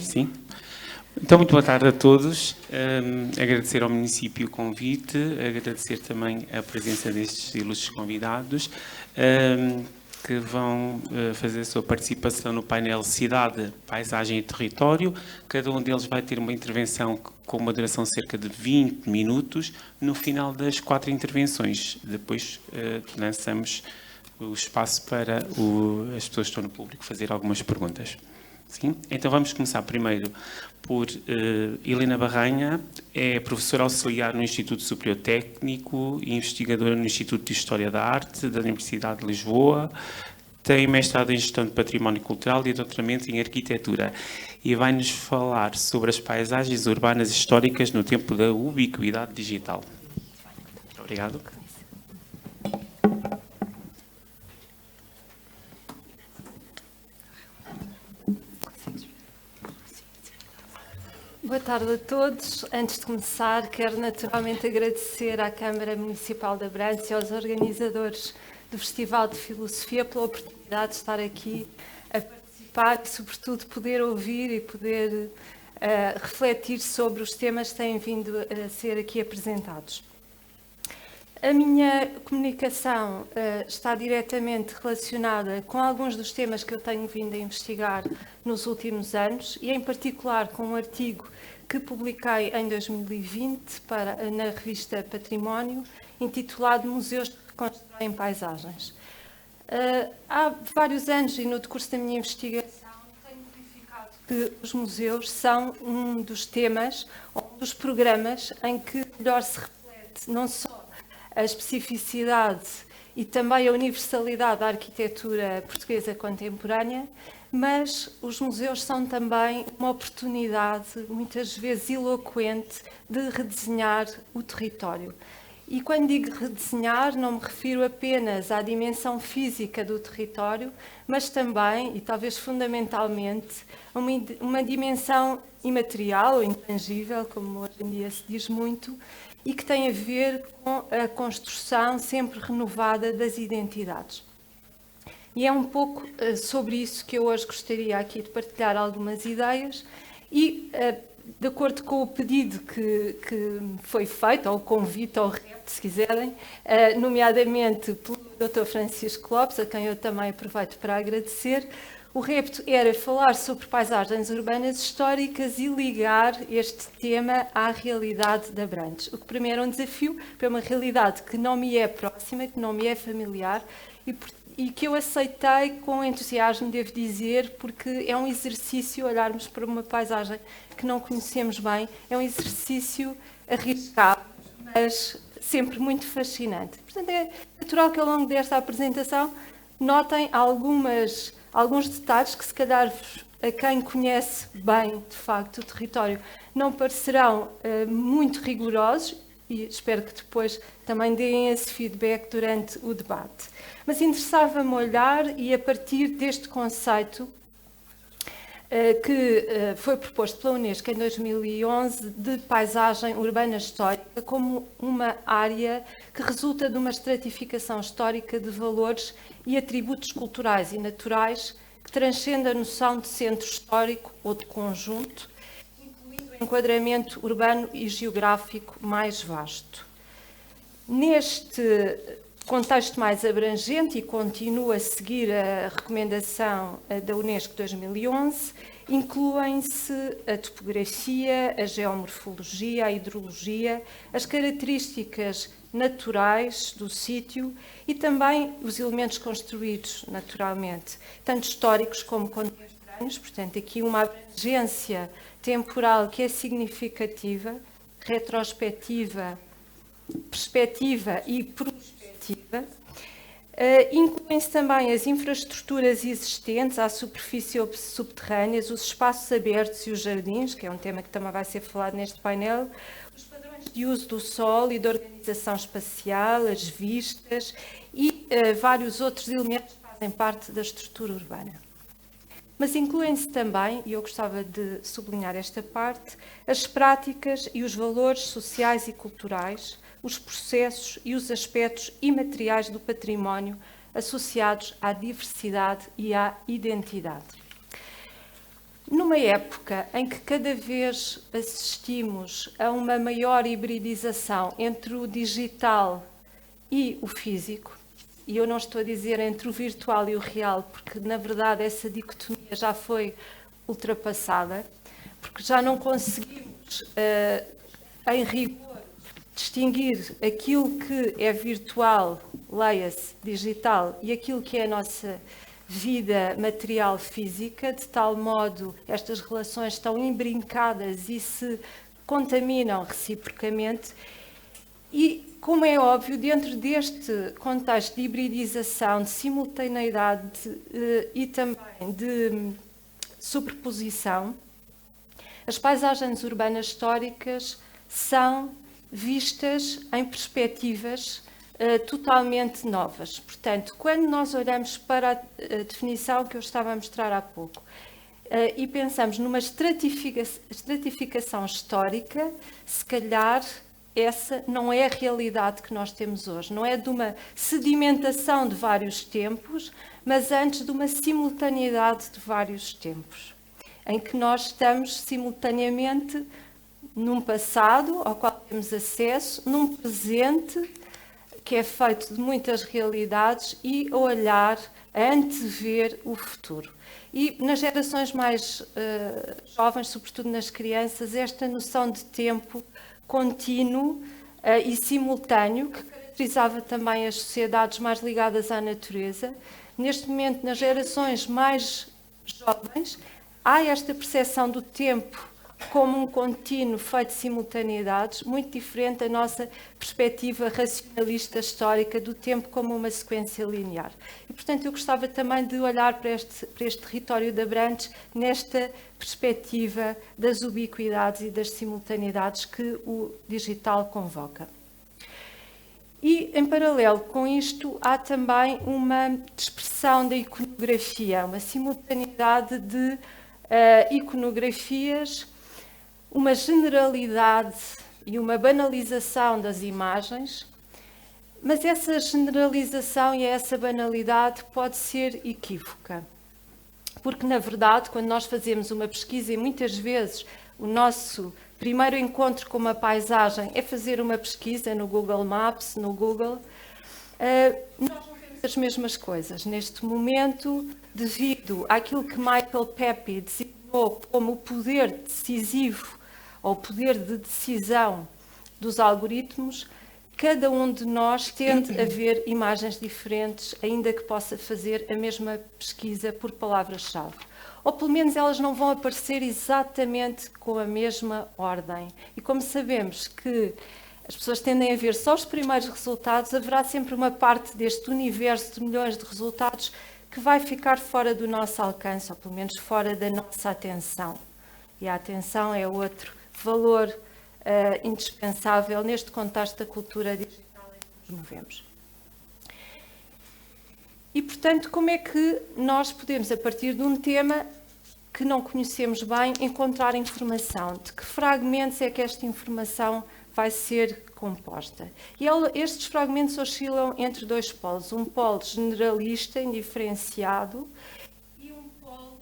Sim. Então, muito boa tarde a todos. Agradecer ao município o convite, agradecer também a presença destes ilustres convidados que vão fazer a sua participação no painel Cidade, Paisagem e Território. Cada um deles vai ter uma intervenção com uma duração de cerca de 20 minutos no final das 4 intervenções. Depois lançamos o espaço para as pessoas que estão no público fazer algumas perguntas. Sim? Então vamos começar primeiro por Helena Barranha, é professora auxiliar no Instituto Superior Técnico e investigadora no Instituto de História da Arte da Universidade de Lisboa, tem mestrado em Gestão de Património Cultural e doutoramento em Arquitetura e vai-nos falar sobre as paisagens urbanas históricas no tempo da ubiquidade digital. Obrigado. Boa tarde a todos. Antes de começar, quero naturalmente agradecer à Câmara Municipal de Abrantes e aos organizadores do Festival de Filosofia pela oportunidade de estar aqui a participar e, sobretudo, poder ouvir e poder refletir sobre os temas que têm vindo a ser aqui apresentados. A minha comunicação está diretamente relacionada com alguns dos temas que eu tenho vindo a investigar nos últimos anos e, em particular, com um artigo que publiquei em 2020 na revista Património, intitulado Museus que Constroem Paisagens. Há vários anos e no decurso da minha investigação tenho verificado que os museus são um dos temas, um dos programas em que melhor se reflete não só a especificidade e também a universalidade da arquitetura portuguesa contemporânea, mas os museus são também uma oportunidade, muitas vezes eloquente, de redesenhar o território. E quando digo redesenhar, não me refiro apenas à dimensão física do território, mas também, e talvez fundamentalmente, a uma dimensão imaterial ou intangível, como hoje em dia se diz muito, e que tem a ver com a construção sempre renovada das identidades. E é um pouco sobre isso que eu hoje gostaria aqui de partilhar algumas ideias e, de acordo com o pedido que foi feito, ou o convite, ou o repto, se quiserem, nomeadamente pelo Dr. Francisco Lopes, a quem eu também aproveito para agradecer, o repto era falar sobre paisagens urbanas históricas e ligar este tema à realidade de Abrantes. O que para mim era um desafio, para uma realidade que não me é próxima, que não me é familiar e que eu aceitei com entusiasmo, devo dizer, porque é um exercício olharmos para uma paisagem que não conhecemos bem, é um exercício arriscado, mas sempre muito fascinante. Portanto, é natural que ao longo desta apresentação notem alguns detalhes que, se calhar, a quem conhece bem, de facto, o território, não parecerão muito rigorosos e espero que depois também deem esse feedback durante o debate. Mas interessava-me olhar e, a partir deste conceito que foi proposto pela Unesco em 2011 de paisagem urbana histórica como uma área que resulta de uma estratificação histórica de valores e atributos culturais e naturais que transcende a noção de centro histórico ou de conjunto, incluindo o enquadramento urbano e geográfico mais vasto. Neste contexto mais abrangente, e continua a seguir a recomendação da Unesco de 2011, incluem-se a topografia, a geomorfologia, a hidrologia, as características naturais do sítio e também os elementos construídos, naturalmente, tanto históricos como contemporâneos, portanto, aqui uma abrangência temporal que é significativa, retrospectiva, perspectiva e prospectiva. Incluem-se também as infraestruturas existentes à superfície ou subterrâneas, os espaços abertos e os jardins, que é um tema que também vai ser falado neste painel, os padrões de uso do solo e da organização espacial, as vistas e vários outros elementos que fazem parte da estrutura urbana. Mas incluem-se também, e eu gostava de sublinhar esta parte, as práticas e os valores sociais e culturais, os processos e os aspectos imateriais do património associados à diversidade e à identidade. Numa época em que cada vez assistimos a uma maior hibridização entre o digital e o físico, e eu não estou a dizer entre o virtual e o real, porque na verdade essa dicotomia já foi ultrapassada, porque já não conseguimos, em rigor, distinguir aquilo que é virtual, leia-se, digital, e aquilo que é a nossa vida material física, de tal modo estas relações estão imbrincadas e se contaminam reciprocamente. E, como é óbvio, dentro deste contexto de hibridização, de simultaneidade e também de superposição, as paisagens urbanas históricas são vistas em perspectivas totalmente novas. Portanto, quando nós olhamos para a definição que eu estava a mostrar há pouco e pensamos numa estratificação histórica, se calhar essa não é a realidade que nós temos hoje. Não é de uma sedimentação de vários tempos, mas antes de uma simultaneidade de vários tempos, em que nós estamos simultaneamente num passado ao qual temos acesso, num presente que é feito de muitas realidades e a olhar, a antever o futuro. E nas gerações mais jovens, sobretudo nas crianças, esta noção de tempo contínuo e simultâneo, que caracterizava também as sociedades mais ligadas à natureza, neste momento, nas gerações mais jovens, há esta percepção do tempo como um contínuo feito de simultaneidades, muito diferente da nossa perspectiva racionalista histórica do tempo como uma sequência linear. E, portanto, eu gostava também de olhar para este território de Abrantes nesta perspectiva das ubiquidades e das simultaneidades que o digital convoca. E, em paralelo com isto, há também uma dispersão da iconografia, uma simultaneidade de iconografias, uma generalidade e uma banalização das imagens, mas essa generalização e essa banalidade pode ser equívoca, porque na verdade, quando nós fazemos uma pesquisa, e muitas vezes o nosso primeiro encontro com uma paisagem é fazer uma pesquisa no Google Maps, no Google, nós não vemos as mesmas coisas. Neste momento, devido àquilo que Michael Pepe designou como o poder decisivo ou o poder de decisão dos algoritmos, cada um de nós tende a ver imagens diferentes, ainda que possa fazer a mesma pesquisa por palavras-chave. Ou pelo menos elas não vão aparecer exatamente com a mesma ordem. E como sabemos que as pessoas tendem a ver só os primeiros resultados, haverá sempre uma parte deste universo de milhões de resultados que vai ficar fora do nosso alcance, ou pelo menos fora da nossa atenção. E a atenção é outro valor indispensável neste contexto da cultura digital em que nos movemos. E, portanto, como é que nós podemos, a partir de um tema que não conhecemos bem, encontrar informação? De que fragmentos é que esta informação vai ser composta? E estes fragmentos oscilam entre dois polos. Um polo generalista, indiferenciado,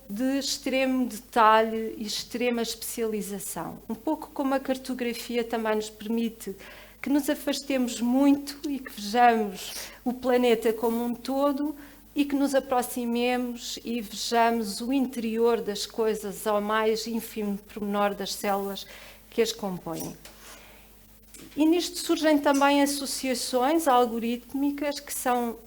de extremo detalhe e extrema especialização. Um pouco como a cartografia também nos permite que nos afastemos muito e que vejamos o planeta como um todo e que nos aproximemos e vejamos o interior das coisas ao mais ínfimo pormenor das células que as compõem. E nisto surgem também associações algorítmicas que são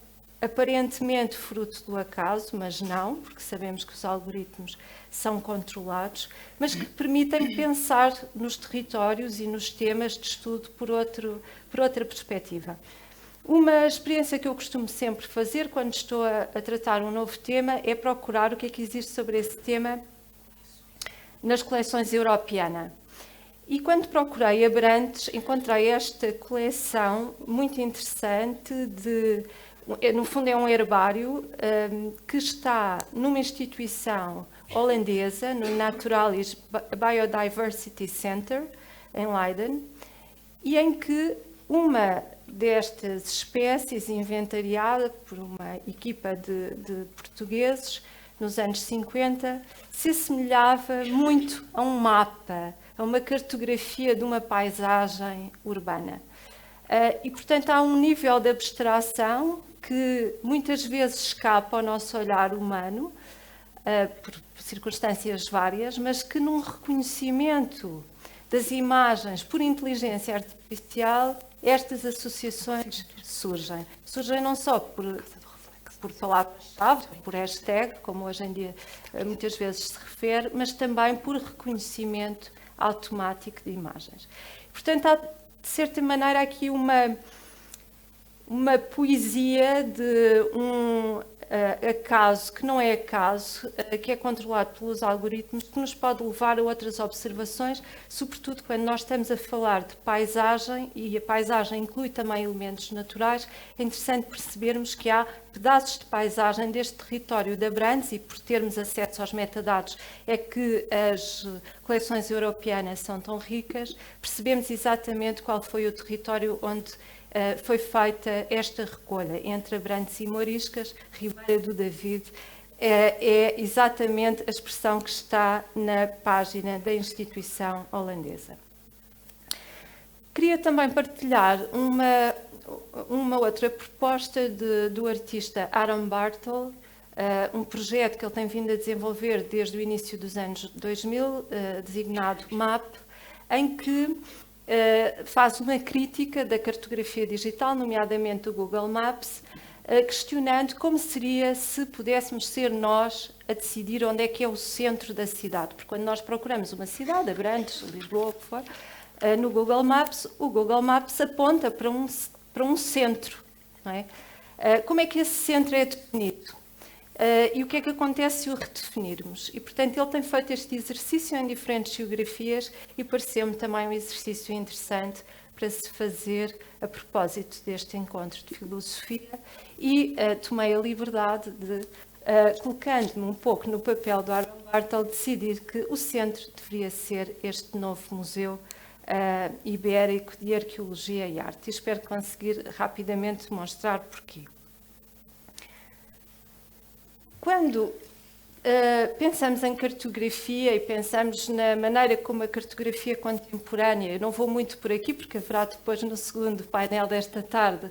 aparentemente fruto do acaso, mas não, porque sabemos que os algoritmos são controlados, mas que permitem pensar nos territórios e nos temas de estudo por outra perspectiva. Uma experiência que eu costumo sempre fazer quando estou a tratar um novo tema é procurar o que é que existe sobre esse tema nas coleções Europeana. E quando procurei Abrantes, encontrei esta coleção muito interessante no fundo é um herbário que está numa instituição holandesa, no Naturalis Biodiversity Center, em Leiden, e em que uma destas espécies, inventariada por uma equipa de portugueses nos anos 50, se assemelhava muito a um mapa, a uma cartografia de uma paisagem urbana. E, portanto, há um nível de abstração que muitas vezes escapa ao nosso olhar humano, por circunstâncias várias, mas que num reconhecimento das imagens por inteligência artificial, estas associações surgem. Surgem não só por palavra-chave, por hashtag, como hoje em dia muitas vezes se refere, mas também por reconhecimento automático de imagens. Portanto, há, de certa maneira, aqui uma poesia de um acaso que não é acaso, que é controlado pelos algoritmos, que nos pode levar a outras observações, sobretudo quando nós estamos a falar de paisagem, e a paisagem inclui também elementos naturais. É interessante percebermos que há pedaços de paisagem deste território de Abrantes, e por termos acesso aos metadados é que as coleções europeanas são tão ricas, percebemos exatamente qual foi o território onde foi feita esta recolha entre Abrantes e Mouriscas. Ribeira do David é exatamente a expressão que está na página da instituição holandesa. Queria também partilhar uma outra proposta do artista Aaron Bartle, um projeto que ele tem vindo a desenvolver desde o início dos anos 2000, designado MAP, em que faz uma crítica da cartografia digital, nomeadamente do Google Maps, questionando como seria se pudéssemos ser nós a decidir onde é que é o centro da cidade. Porque quando nós procuramos uma cidade, Abrantes, Lisboa, o que for, no Google Maps, o Google Maps aponta para um centro. Não é? Como é que esse centro é definido? E o que é que acontece se o redefinirmos? E, portanto, ele tem feito este exercício em diferentes geografias e pareceu-me também um exercício interessante para se fazer a propósito deste encontro de filosofia, e tomei a liberdade de, colocando-me um pouco no papel do Aaron Bartle, decidir que o centro deveria ser este novo museu ibérico de arqueologia e arte. E espero conseguir rapidamente mostrar porquê. Quando pensamos em cartografia e pensamos na maneira como a cartografia contemporânea, eu não vou muito por aqui porque haverá depois no segundo painel desta tarde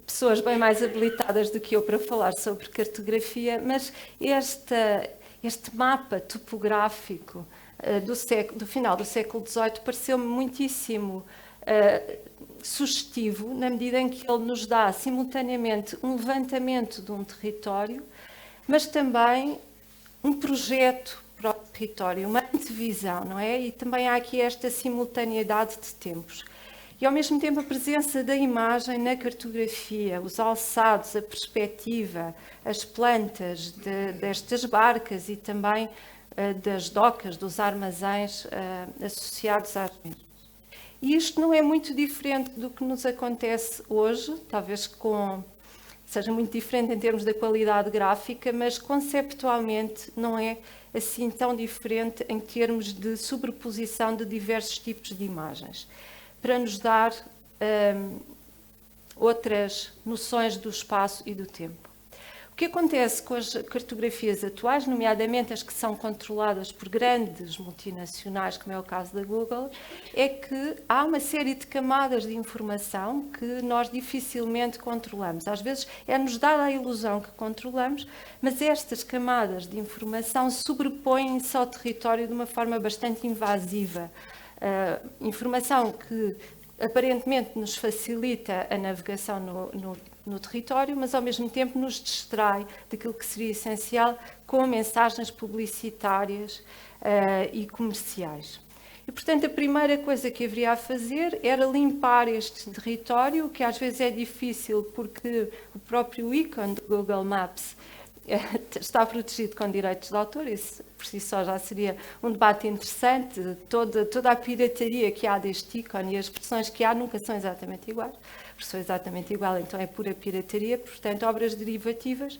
pessoas bem mais habilitadas do que eu para falar sobre cartografia, mas este mapa topográfico do final do século XVIII pareceu-me muitíssimo sugestivo, na medida em que ele nos dá simultaneamente um levantamento de um território, mas também um projeto para o território, uma antevisão, não é? E também há aqui esta simultaneidade de tempos. E, ao mesmo tempo, a presença da imagem na cartografia, os alçados, a perspectiva, as plantas destas barcas e também das docas, dos armazéns associados às mesmas. E isto não é muito diferente do que nos acontece hoje, talvez seja muito diferente em termos da qualidade gráfica, mas conceptualmente não é assim tão diferente em termos de sobreposição de diversos tipos de imagens, para nos dar outras noções do espaço e do tempo. O que acontece com as cartografias atuais, nomeadamente as que são controladas por grandes multinacionais, como é o caso da Google, é que há uma série de camadas de informação que nós dificilmente controlamos. Às vezes é-nos dada a ilusão que controlamos, mas estas camadas de informação sobrepõem-se ao território de uma forma bastante invasiva. Informação que aparentemente nos facilita a navegação no território, mas ao mesmo tempo nos distrai daquilo que seria essencial, com mensagens publicitárias e comerciais. E, portanto, a primeira coisa que haveria a fazer era limpar este território, que às vezes é difícil porque o próprio ícone do Google Maps está protegido com direitos de autor. Isso por si só já seria um debate interessante. Toda a pirataria que há deste ícone e as expressões que há nunca são exatamente iguais. A expressão é exatamente igual, então é pura pirataria, portanto, obras derivativas.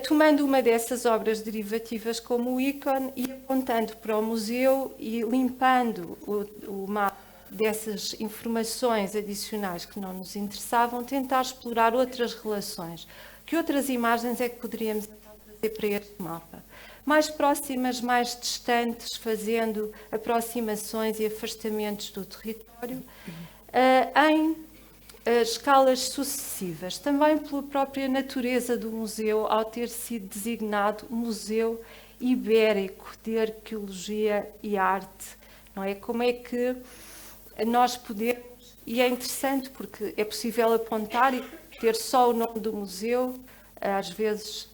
Tomando uma dessas obras derivativas como ícone e apontando para o museu e limpando o mapa dessas informações adicionais que não nos interessavam, tentar explorar outras relações. Que outras imagens é que poderíamos então trazer para este mapa? Mais próximas, mais distantes, fazendo aproximações e afastamentos do território, em escalas sucessivas. Também pela própria natureza do museu, ao ter sido designado Museu Ibérico de Arqueologia e Arte. Não é? Como é que nós podemos, e é interessante porque é possível apontar e ter só o nome do museu, às vezes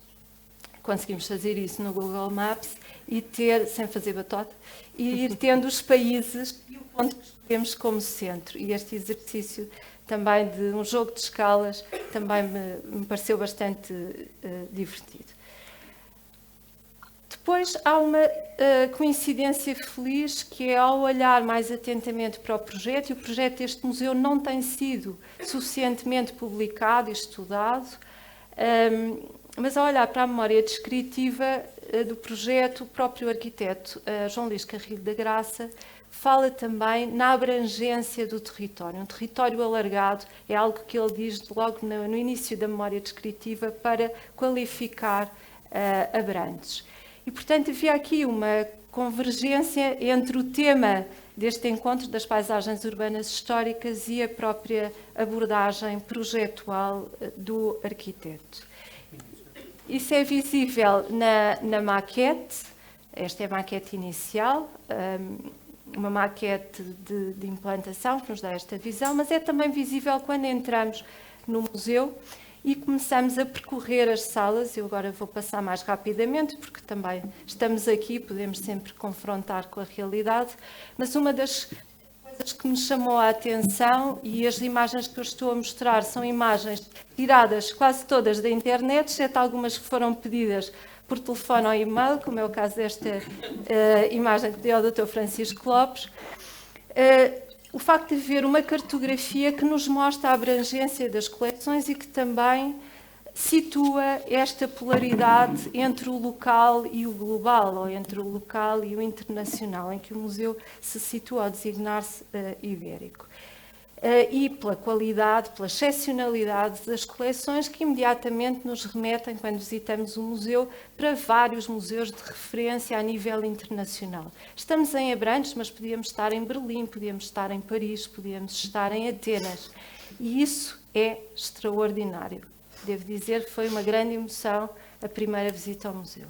conseguimos fazer isso no Google Maps e ter, sem fazer batota, e ir tendo os países e o ponto que escolhemos como centro. E este exercício também de um jogo de escalas também me pareceu bastante divertido. Depois há uma coincidência feliz, que é ao olhar mais atentamente para o projeto, e o projeto deste museu não tem sido suficientemente publicado e estudado, mas ao olhar para a memória descritiva do projeto, o próprio arquiteto João Luís Carrilho da Graça fala também na abrangência do território. Um território alargado é algo que ele diz logo no início da memória descritiva para qualificar Abrantes. E, portanto, havia aqui uma convergência entre o tema deste encontro das paisagens urbanas históricas e a própria abordagem projetual do arquiteto. Isso é visível na maquete. Esta é a maquete inicial, uma maquete de implantação que nos dá esta visão, mas é também visível quando entramos no museu e começamos a percorrer as salas. Eu agora vou passar mais rapidamente, porque também estamos aqui, podemos sempre confrontar com a realidade, mas uma das coisas que me chamou a atenção, e as imagens que eu estou a mostrar são imagens tiradas quase todas da internet, exceto algumas que foram pedidas por telefone ou e-mail, como é o caso desta imagem que deu ao Dr. Francisco Lopes. O facto de haver uma cartografia que nos mostra a abrangência das coleções e que também situa esta polaridade entre o local e o global, ou entre o local e o internacional, em que o museu se situa ao designar-se ibérico. E pela qualidade, pela excepcionalidade das coleções que imediatamente nos remetem, quando visitamos o museu, para vários museus de referência a nível internacional. Estamos em Abrantes, mas podíamos estar em Berlim, podíamos estar em Paris, podíamos estar em Atenas. E isso é extraordinário. Devo dizer que foi uma grande emoção a primeira visita ao museu.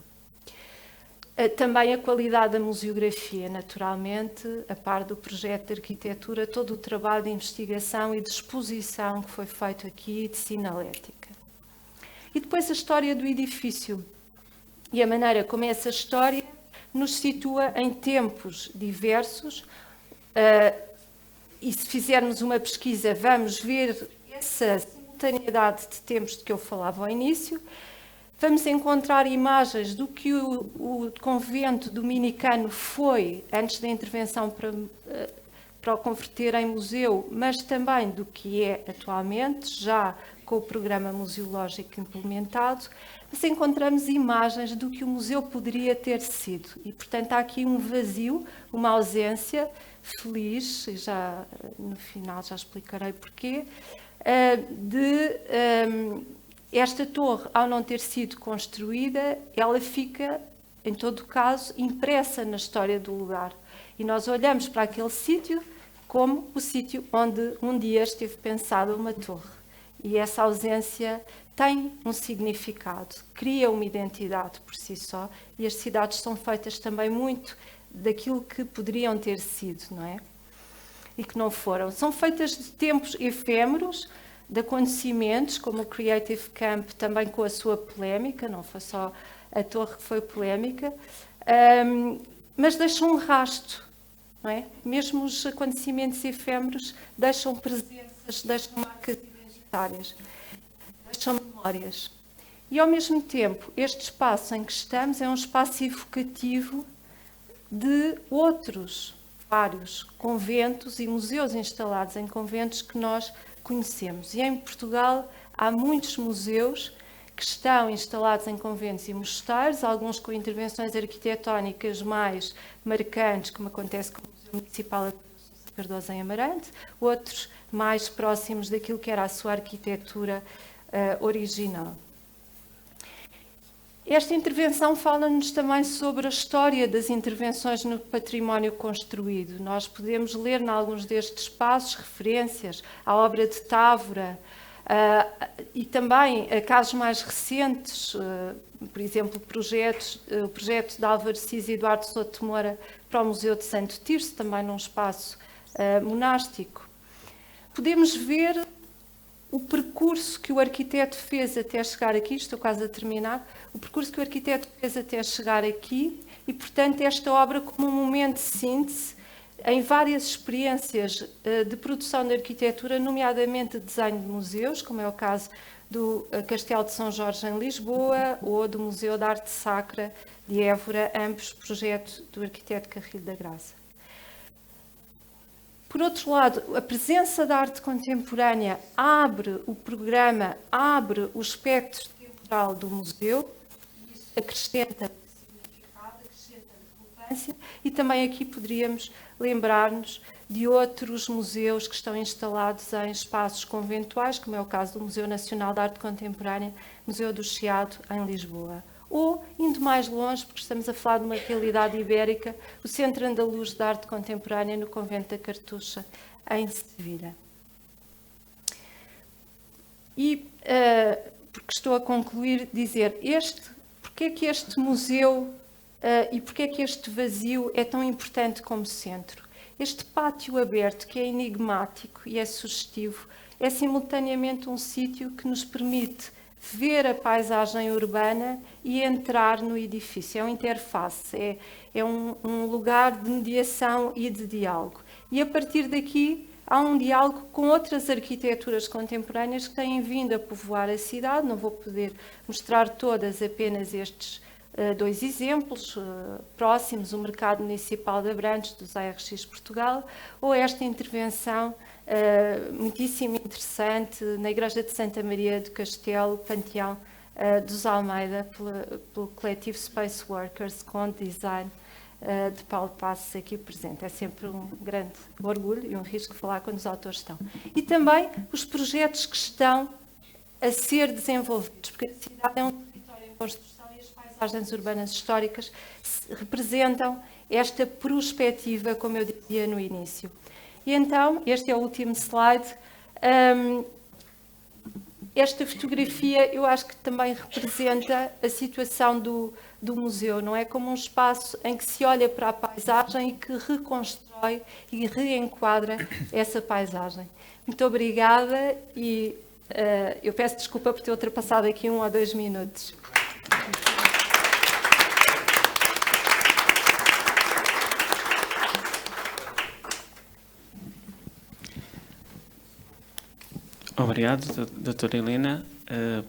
Também a qualidade da museografia, naturalmente, a par do projeto de arquitetura, todo o trabalho de investigação e de exposição que foi feito aqui, de sinalética. E depois a história do edifício e a maneira como essa história nos situa em tempos diversos. E se fizermos uma pesquisa, vamos ver essa simultaneidade de tempos de que eu falava ao início. Vamos encontrar imagens do que o convento dominicano foi antes da intervenção para o converter em museu, mas também do que é atualmente, já com o programa museológico implementado. Mas encontramos imagens do que o museu poderia ter sido. E, portanto, há aqui um vazio, uma ausência feliz, e já no final já explicarei porquê, esta torre, ao não ter sido construída, ela fica, em todo caso, impressa na história do lugar. E nós olhamos para aquele sítio como o sítio onde um dia esteve pensada uma torre. E essa ausência tem um significado, cria uma identidade por si só, e as cidades são feitas também muito daquilo que poderiam ter sido, não é? E que não foram. São feitas de tempos efêmeros, de acontecimentos, como o Creative Camp, também com a sua polémica, não foi só a torre que foi polémica, mas deixam um rasto, não é? Mesmo os acontecimentos efêmeros deixam presenças, deixam marcas identitárias, deixam memórias. E, ao mesmo tempo, este espaço em que estamos é um espaço evocativo de outros vários conventos e museus instalados em conventos que nós conhecemos. E em Portugal há muitos museus que estão instalados em conventos e mosteiros, alguns com intervenções arquitetónicas mais marcantes, como acontece com o Museu Municipal Cardoso em Amarante, outros mais próximos daquilo que era a sua arquitetura original. Esta intervenção fala-nos também sobre a história das intervenções no património construído. Nós podemos ler em alguns destes espaços referências à obra de Távora e também a casos mais recentes, por exemplo, o projeto de Álvaro Cis e Eduardo Souto de Moura para o Museu de Santo Tirso, também num espaço monástico. Podemos ver o percurso que o arquiteto fez até chegar aqui, estou quase a terminar, o percurso que o arquiteto fez até chegar aqui e, portanto, esta obra como um momento de síntese em várias experiências de produção de arquitetura, nomeadamente de desenho de museus, como é o caso do Castelo de São Jorge em Lisboa ou do Museu de Arte Sacra de Évora, ambos projetos do arquiteto Carrilho da Graça. Por outro lado, a presença da arte contemporânea abre o programa, abre o espectro temporal do museu, e isso acrescenta significado, acrescenta relevância, e também aqui poderíamos lembrar-nos de outros museus que estão instalados em espaços conventuais, como é o caso do Museu Nacional de Arte Contemporânea, Museu do Chiado, em Lisboa. Ou, indo mais longe, porque estamos a falar de uma realidade ibérica, o Centro Andaluz de Arte Contemporânea no Convento da Cartucha, em Sevilha. E, porque estou a concluir, dizer, porque é que este museu e porque é que este vazio é tão importante como centro? Este pátio aberto, que é enigmático e é sugestivo, é simultaneamente um sítio que nos permite ver a paisagem urbana e entrar no edifício. É uma interface, é um lugar de mediação e de diálogo. E a partir daqui há um diálogo com outras arquiteturas contemporâneas que têm vindo a povoar a cidade. Não vou poder mostrar todas, apenas estes dois exemplos próximos, o Mercado Municipal de Abrantes, dos ARX Portugal, ou esta intervenção muitíssimo interessante na Igreja de Santa Maria do Castelo, Panteão dos Almeida, pelo coletivo Space Workers, com design de Paulo Passos aqui presente. É sempre um grande orgulho e um risco falar quando os autores estão. E também os projetos que estão a ser desenvolvidos, porque a cidade é um território em construção e as paisagens urbanas históricas representam esta perspectiva, como eu dizia no início. E então, este é o último slide. Esta fotografia, eu acho que também representa a situação do museu, não é? Como um espaço em que se olha para a paisagem e que reconstrói e reenquadra essa paisagem. Muito obrigada e eu peço desculpa por ter ultrapassado aqui 1 ou 2 minutos. Obrigado, doutora Helena,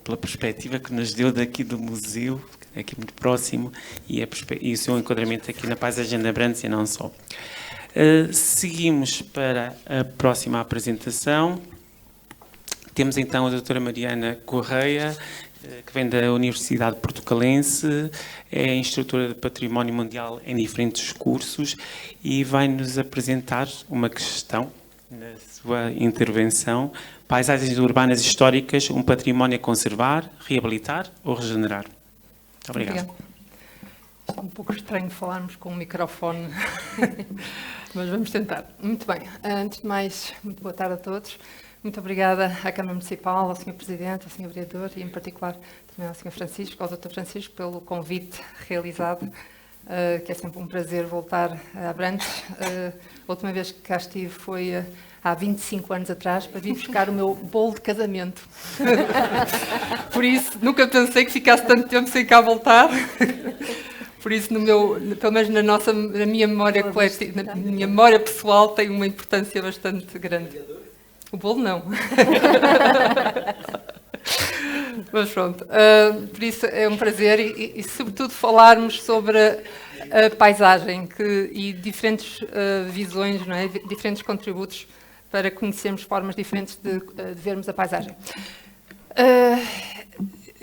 pela perspectiva que nos deu daqui do museu, aqui muito próximo, e o seu enquadramento aqui na paisagem da Abrantes e não só. Seguimos para a próxima apresentação. Temos então a doutora Mariana Correia, que vem da Universidade Portucalense, é instrutora de Património Mundial em diferentes cursos e vai-nos apresentar uma questão na sua intervenção: paisagens urbanas históricas, um património a conservar, reabilitar ou regenerar? Muito obrigado. É um pouco estranho falarmos com um microfone, mas vamos tentar. Muito bem. Antes de mais, muito boa tarde a todos. Muito obrigada à Câmara Municipal, ao Sr. Presidente, ao Sr. Vereador e, em particular, também ao Sr. Francisco, ao Dr. Francisco, pelo convite realizado, que é sempre um prazer voltar a Abrantes. A última vez que cá estive foi há 25 anos atrás, para vir buscar o meu bolo de casamento. Por isso, nunca pensei que ficasse tanto tempo sem cá voltar. Por isso, pelo menos na minha memória coletiva, na minha memória pessoal, tem uma importância bastante grande. O bolo não. Mas pronto, por isso é um prazer e sobretudo falarmos sobre a paisagem e diferentes visões, não é? Diferentes contributos para conhecermos formas diferentes de vermos a paisagem.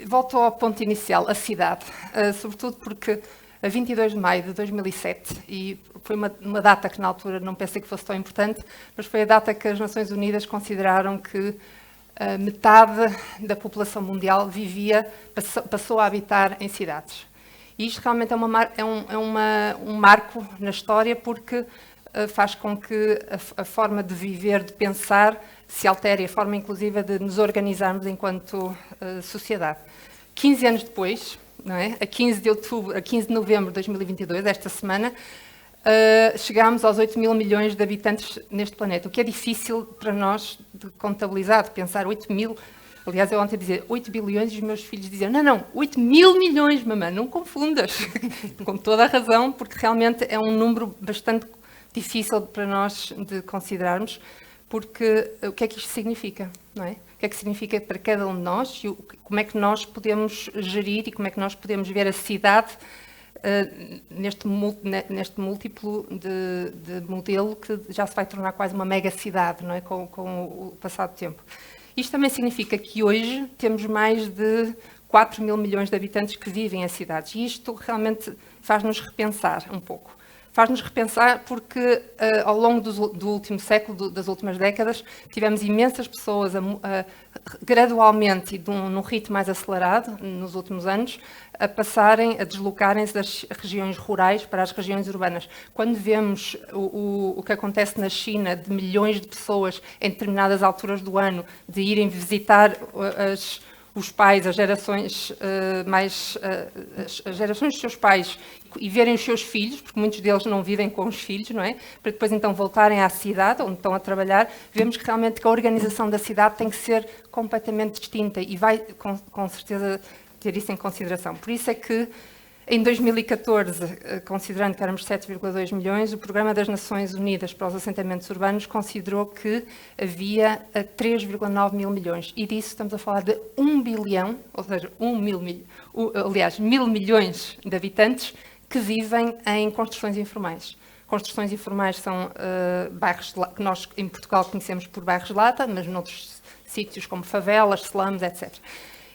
Volto ao ponto inicial, a cidade, sobretudo porque a 22 de maio de 2007, e foi uma data que na altura não pensei que fosse tão importante, mas foi a data que as Nações Unidas consideraram que metade da população mundial passou a habitar em cidades. E isto realmente é um marco na história, porque faz com que a forma de viver, de pensar, se altere, a forma inclusive de nos organizarmos enquanto sociedade. 15 anos depois, não é? a 15 de novembro de 2022, esta semana, chegámos aos 8 mil milhões de habitantes neste planeta, o que é difícil para nós de contabilizar, de pensar 8 mil. Aliás, eu ontem dizia 8 bilhões e os meus filhos diziam, não, 8 mil milhões, mamãe, não confundas. Com toda a razão, porque realmente é um número bastante difícil para nós de considerarmos, porque o que é que isto significa, não é? O que é que significa para cada um de nós e como é que nós podemos gerir e como é que nós podemos ver a cidade neste múltiplo de modelo que já se vai tornar quase uma mega cidade, não é? Com o passado tempo. Isto também significa que hoje temos mais de 4 mil milhões de habitantes que vivem em cidades, e isto realmente faz-nos repensar um pouco. Faz-nos repensar porque ao longo do último século, das últimas décadas, tivemos imensas pessoas gradualmente e num ritmo mais acelerado, nos últimos anos, a deslocarem-se das regiões rurais para as regiões urbanas. Quando vemos o que acontece na China, de milhões de pessoas em determinadas alturas do ano, de irem visitar os pais, as gerações as gerações dos seus pais, e verem os seus filhos, porque muitos deles não vivem com os filhos, não é? Para depois então voltarem à cidade onde estão a trabalhar, vemos que realmente a organização da cidade tem que ser completamente distinta e vai com certeza ter isso em consideração. Por isso é que em 2014, considerando que éramos 7,2 milhões, o Programa das Nações Unidas para os Assentamentos Urbanos considerou que havia 3,9 mil milhões. E disso estamos a falar de 1 bilhão, ou seja, mil milhões de habitantes que vivem em construções informais. Construções informais são bairros que nós em Portugal conhecemos por bairros de lata, mas noutros sítios como favelas, slums, etc.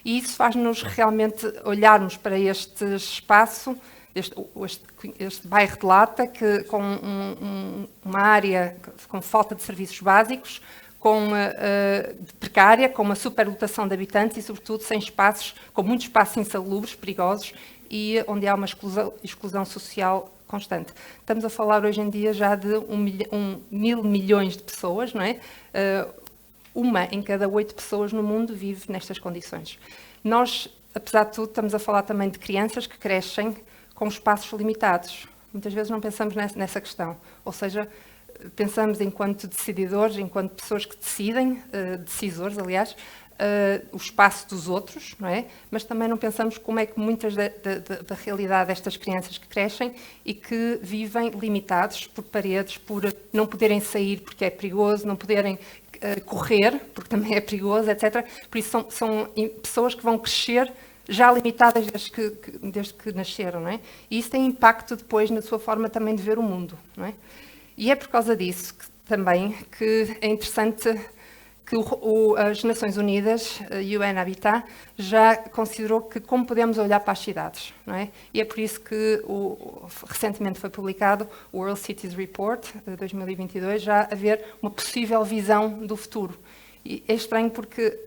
E isso faz-nos realmente olharmos para este espaço, este bairro de lata, com uma área com falta de serviços básicos, precária, com uma superlotação de habitantes e, sobretudo, com muitos espaços insalubres, perigosos, e onde há uma exclusão social constante. Estamos a falar hoje em dia já de 1.000 milhões de pessoas, não é? Uma em cada 8 pessoas no mundo vive nestas condições. Nós, apesar de tudo, estamos a falar também de crianças que crescem com espaços limitados. Muitas vezes não pensamos nessa questão. Ou seja, pensamos enquanto decididores, enquanto pessoas que decidem, decisores, aliás, o espaço dos outros, não é? Mas também não pensamos como é que muitas da realidade destas crianças que crescem e que vivem limitados por paredes, por não poderem sair porque é perigoso, não poderem correr, porque também é perigoso, etc. Por isso são pessoas que vão crescer já limitadas desde que nasceram, não é? E isso tem impacto depois na sua forma também de ver o mundo, não é? E é por causa disso também que é interessante que as Nações Unidas, a UN Habitat, já considerou que como podemos olhar para as cidades, não é? E é por isso que recentemente foi publicado o World Cities Report de 2022, já a ver uma possível visão do futuro. E é estranho porque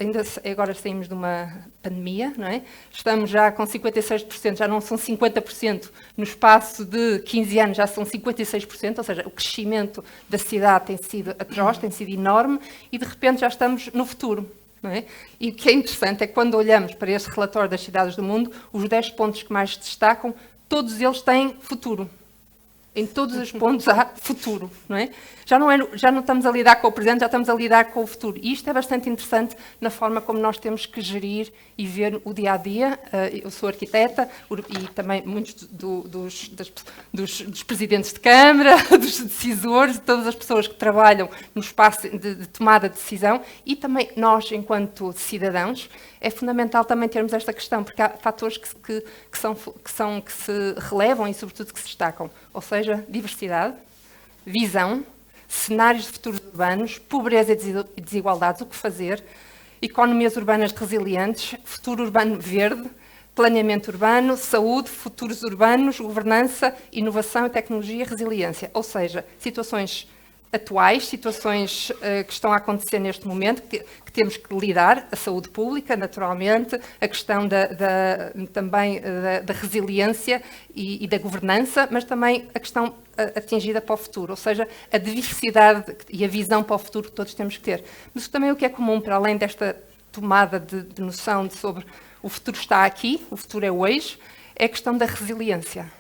agora saímos de uma pandemia, não é? Estamos já com 56%, já não são 50%, no espaço de 15 anos já são 56%, ou seja, o crescimento da cidade tem sido atroz, tem sido enorme, e de repente já estamos no futuro, não é? E o que é interessante é que quando olhamos para este relatório das cidades do mundo, os 10 pontos que mais se destacam, todos eles têm futuro. Em todos os pontos há futuro, não é? Já não estamos a lidar com o presente, já estamos a lidar com o futuro. E isto é bastante interessante na forma como nós temos que gerir e ver o dia-a-dia. Eu sou arquiteta e também muitos dos presidentes de Câmara, dos decisores, todas as pessoas que trabalham no espaço de tomada de decisão, e também nós, enquanto cidadãos, é fundamental também termos esta questão, porque há fatores que se relevam e, sobretudo, que se destacam. Ou seja, diversidade, visão, cenários de futuros urbanos, pobreza e desigualdades, o que fazer, economias urbanas resilientes, futuro urbano verde, planeamento urbano, saúde, futuros urbanos, governança, inovação e tecnologia, resiliência. Ou seja, situações atuais, situações que estão a acontecer neste momento, que temos que lidar, a saúde pública, naturalmente, a questão também da resiliência e da governança, mas também a questão atingida para o futuro, ou seja, a diversidade e a visão para o futuro que todos temos que ter. Mas também o que é comum, para além desta tomada de noção sobre o futuro está aqui, o futuro é hoje, é a questão da resiliência.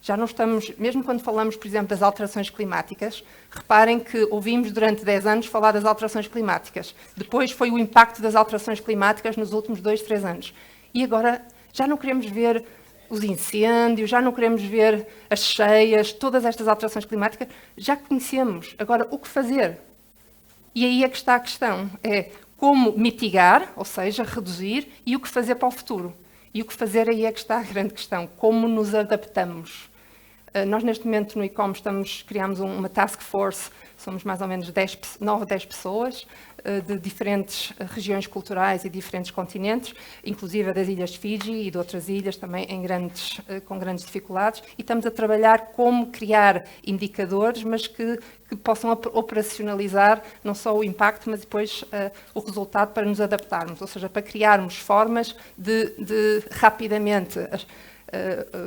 Já não estamos, mesmo quando falamos, por exemplo, das alterações climáticas, reparem que ouvimos durante 10 anos falar das alterações climáticas. Depois foi o impacto das alterações climáticas nos últimos 2, 3 anos. E agora já não queremos ver os incêndios, já não queremos ver as cheias, todas estas alterações climáticas, já conhecemos. Agora, o que fazer? E aí é que está a questão, é como mitigar, ou seja, reduzir, e o que fazer para o futuro. E o que fazer aí é que está a grande questão, como nos adaptamos. Nós, neste momento, no ICOM, criámos uma task force, somos mais ou menos 9 a 10 pessoas, de diferentes regiões culturais e diferentes continentes, inclusive das ilhas de Fiji e de outras ilhas também com grandes dificuldades, e estamos a trabalhar como criar indicadores, mas que possam operacionalizar não só o impacto, mas depois o resultado para nos adaptarmos, ou seja, para criarmos formas de rapidamente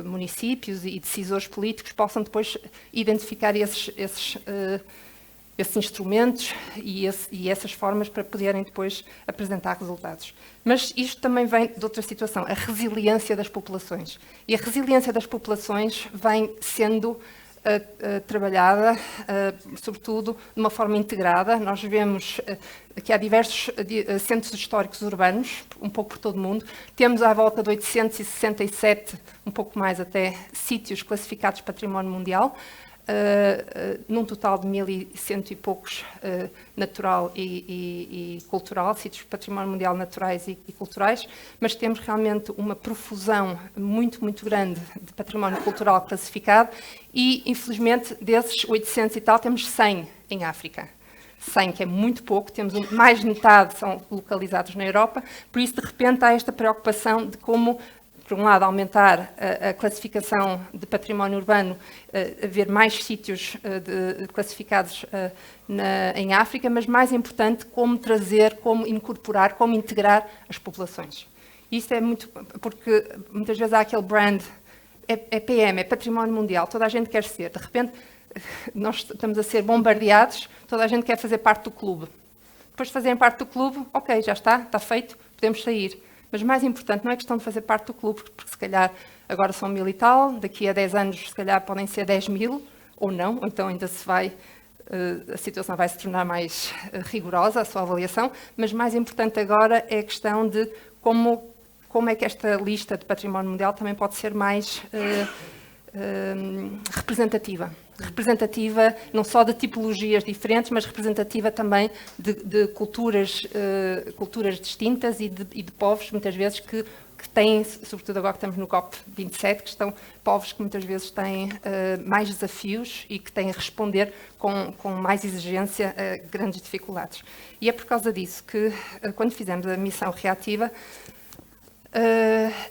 municípios e decisores políticos possam depois identificar esses instrumentos e essas formas para poderem depois apresentar resultados. Mas isto também vem de outra situação, a resiliência das populações. E a resiliência das populações vem sendo trabalhada, sobretudo, de uma forma integrada. Nós vemos que há diversos centros históricos urbanos, um pouco por todo o mundo. Temos à volta de 867, um pouco mais até, sítios classificados património mundial, num total de 1.100 e poucos natural e cultural, sítios de património mundial naturais e culturais, mas temos realmente uma profusão muito, muito grande de património cultural classificado e, infelizmente, desses 800 e tal, temos 100 em África. 100, que é muito pouco, temos mais de metade são localizados na Europa, por isso, de repente, há esta preocupação de como, por um lado, aumentar a classificação de património urbano, haver mais sítios classificados em África, mas mais importante, como trazer, como incorporar, como integrar as populações. Isso é muito, porque muitas vezes há aquele brand, é PM, é património mundial, toda a gente quer ser, de repente nós estamos a ser bombardeados, toda a gente quer fazer parte do clube. Depois de fazerem parte do clube, ok, já está feito, podemos sair. Mas mais importante não é questão de fazer parte do clube, porque se calhar agora são 1.000 e tal, daqui a 10 anos se calhar podem ser 10.000, ou não, ou então ainda a situação vai se tornar mais rigorosa, a sua avaliação, mas mais importante agora é a questão de como é que esta lista de património mundial também pode ser mais representativa. Representativa não só de tipologias diferentes, mas representativa também de culturas distintas e de povos, muitas vezes, que têm, sobretudo agora que estamos no COP27, que estão povos que muitas vezes têm mais desafios e que têm a responder com mais exigência a grandes dificuldades. E é por causa disso que, quando fizemos a missão reativa,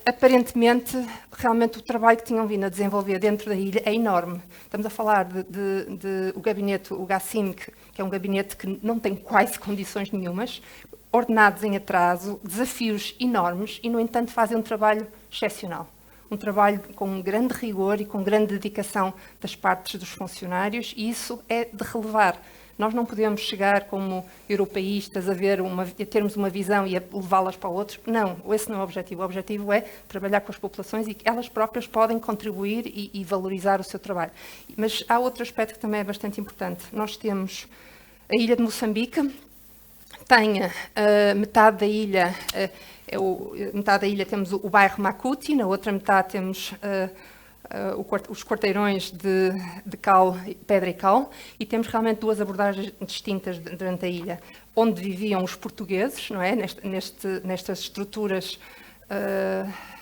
aparentemente, realmente o trabalho que tinham vindo a desenvolver dentro da ilha é enorme. Estamos a falar de o gabinete, o GACIM, que é um gabinete que não tem quase condições nenhumas, ordenados em atraso, desafios enormes e, no entanto, fazem um trabalho excepcional. Um trabalho com grande rigor e com grande dedicação das partes dos funcionários, e isso é de relevar. Nós não podemos chegar como europeístas a termos uma visão e a levá-las para outros. Não, esse não é o objetivo. O objetivo é trabalhar com as populações e que elas próprias podem contribuir e valorizar o seu trabalho. Mas há outro aspecto que também é bastante importante. Nós temos a ilha de Moçambique, tem metade da ilha, metade da ilha temos o bairro Makuti, na outra metade temos os quarteirões de cal, pedra e cal, e temos realmente duas abordagens distintas durante a ilha, onde viviam os portugueses, não é? Nestas estruturas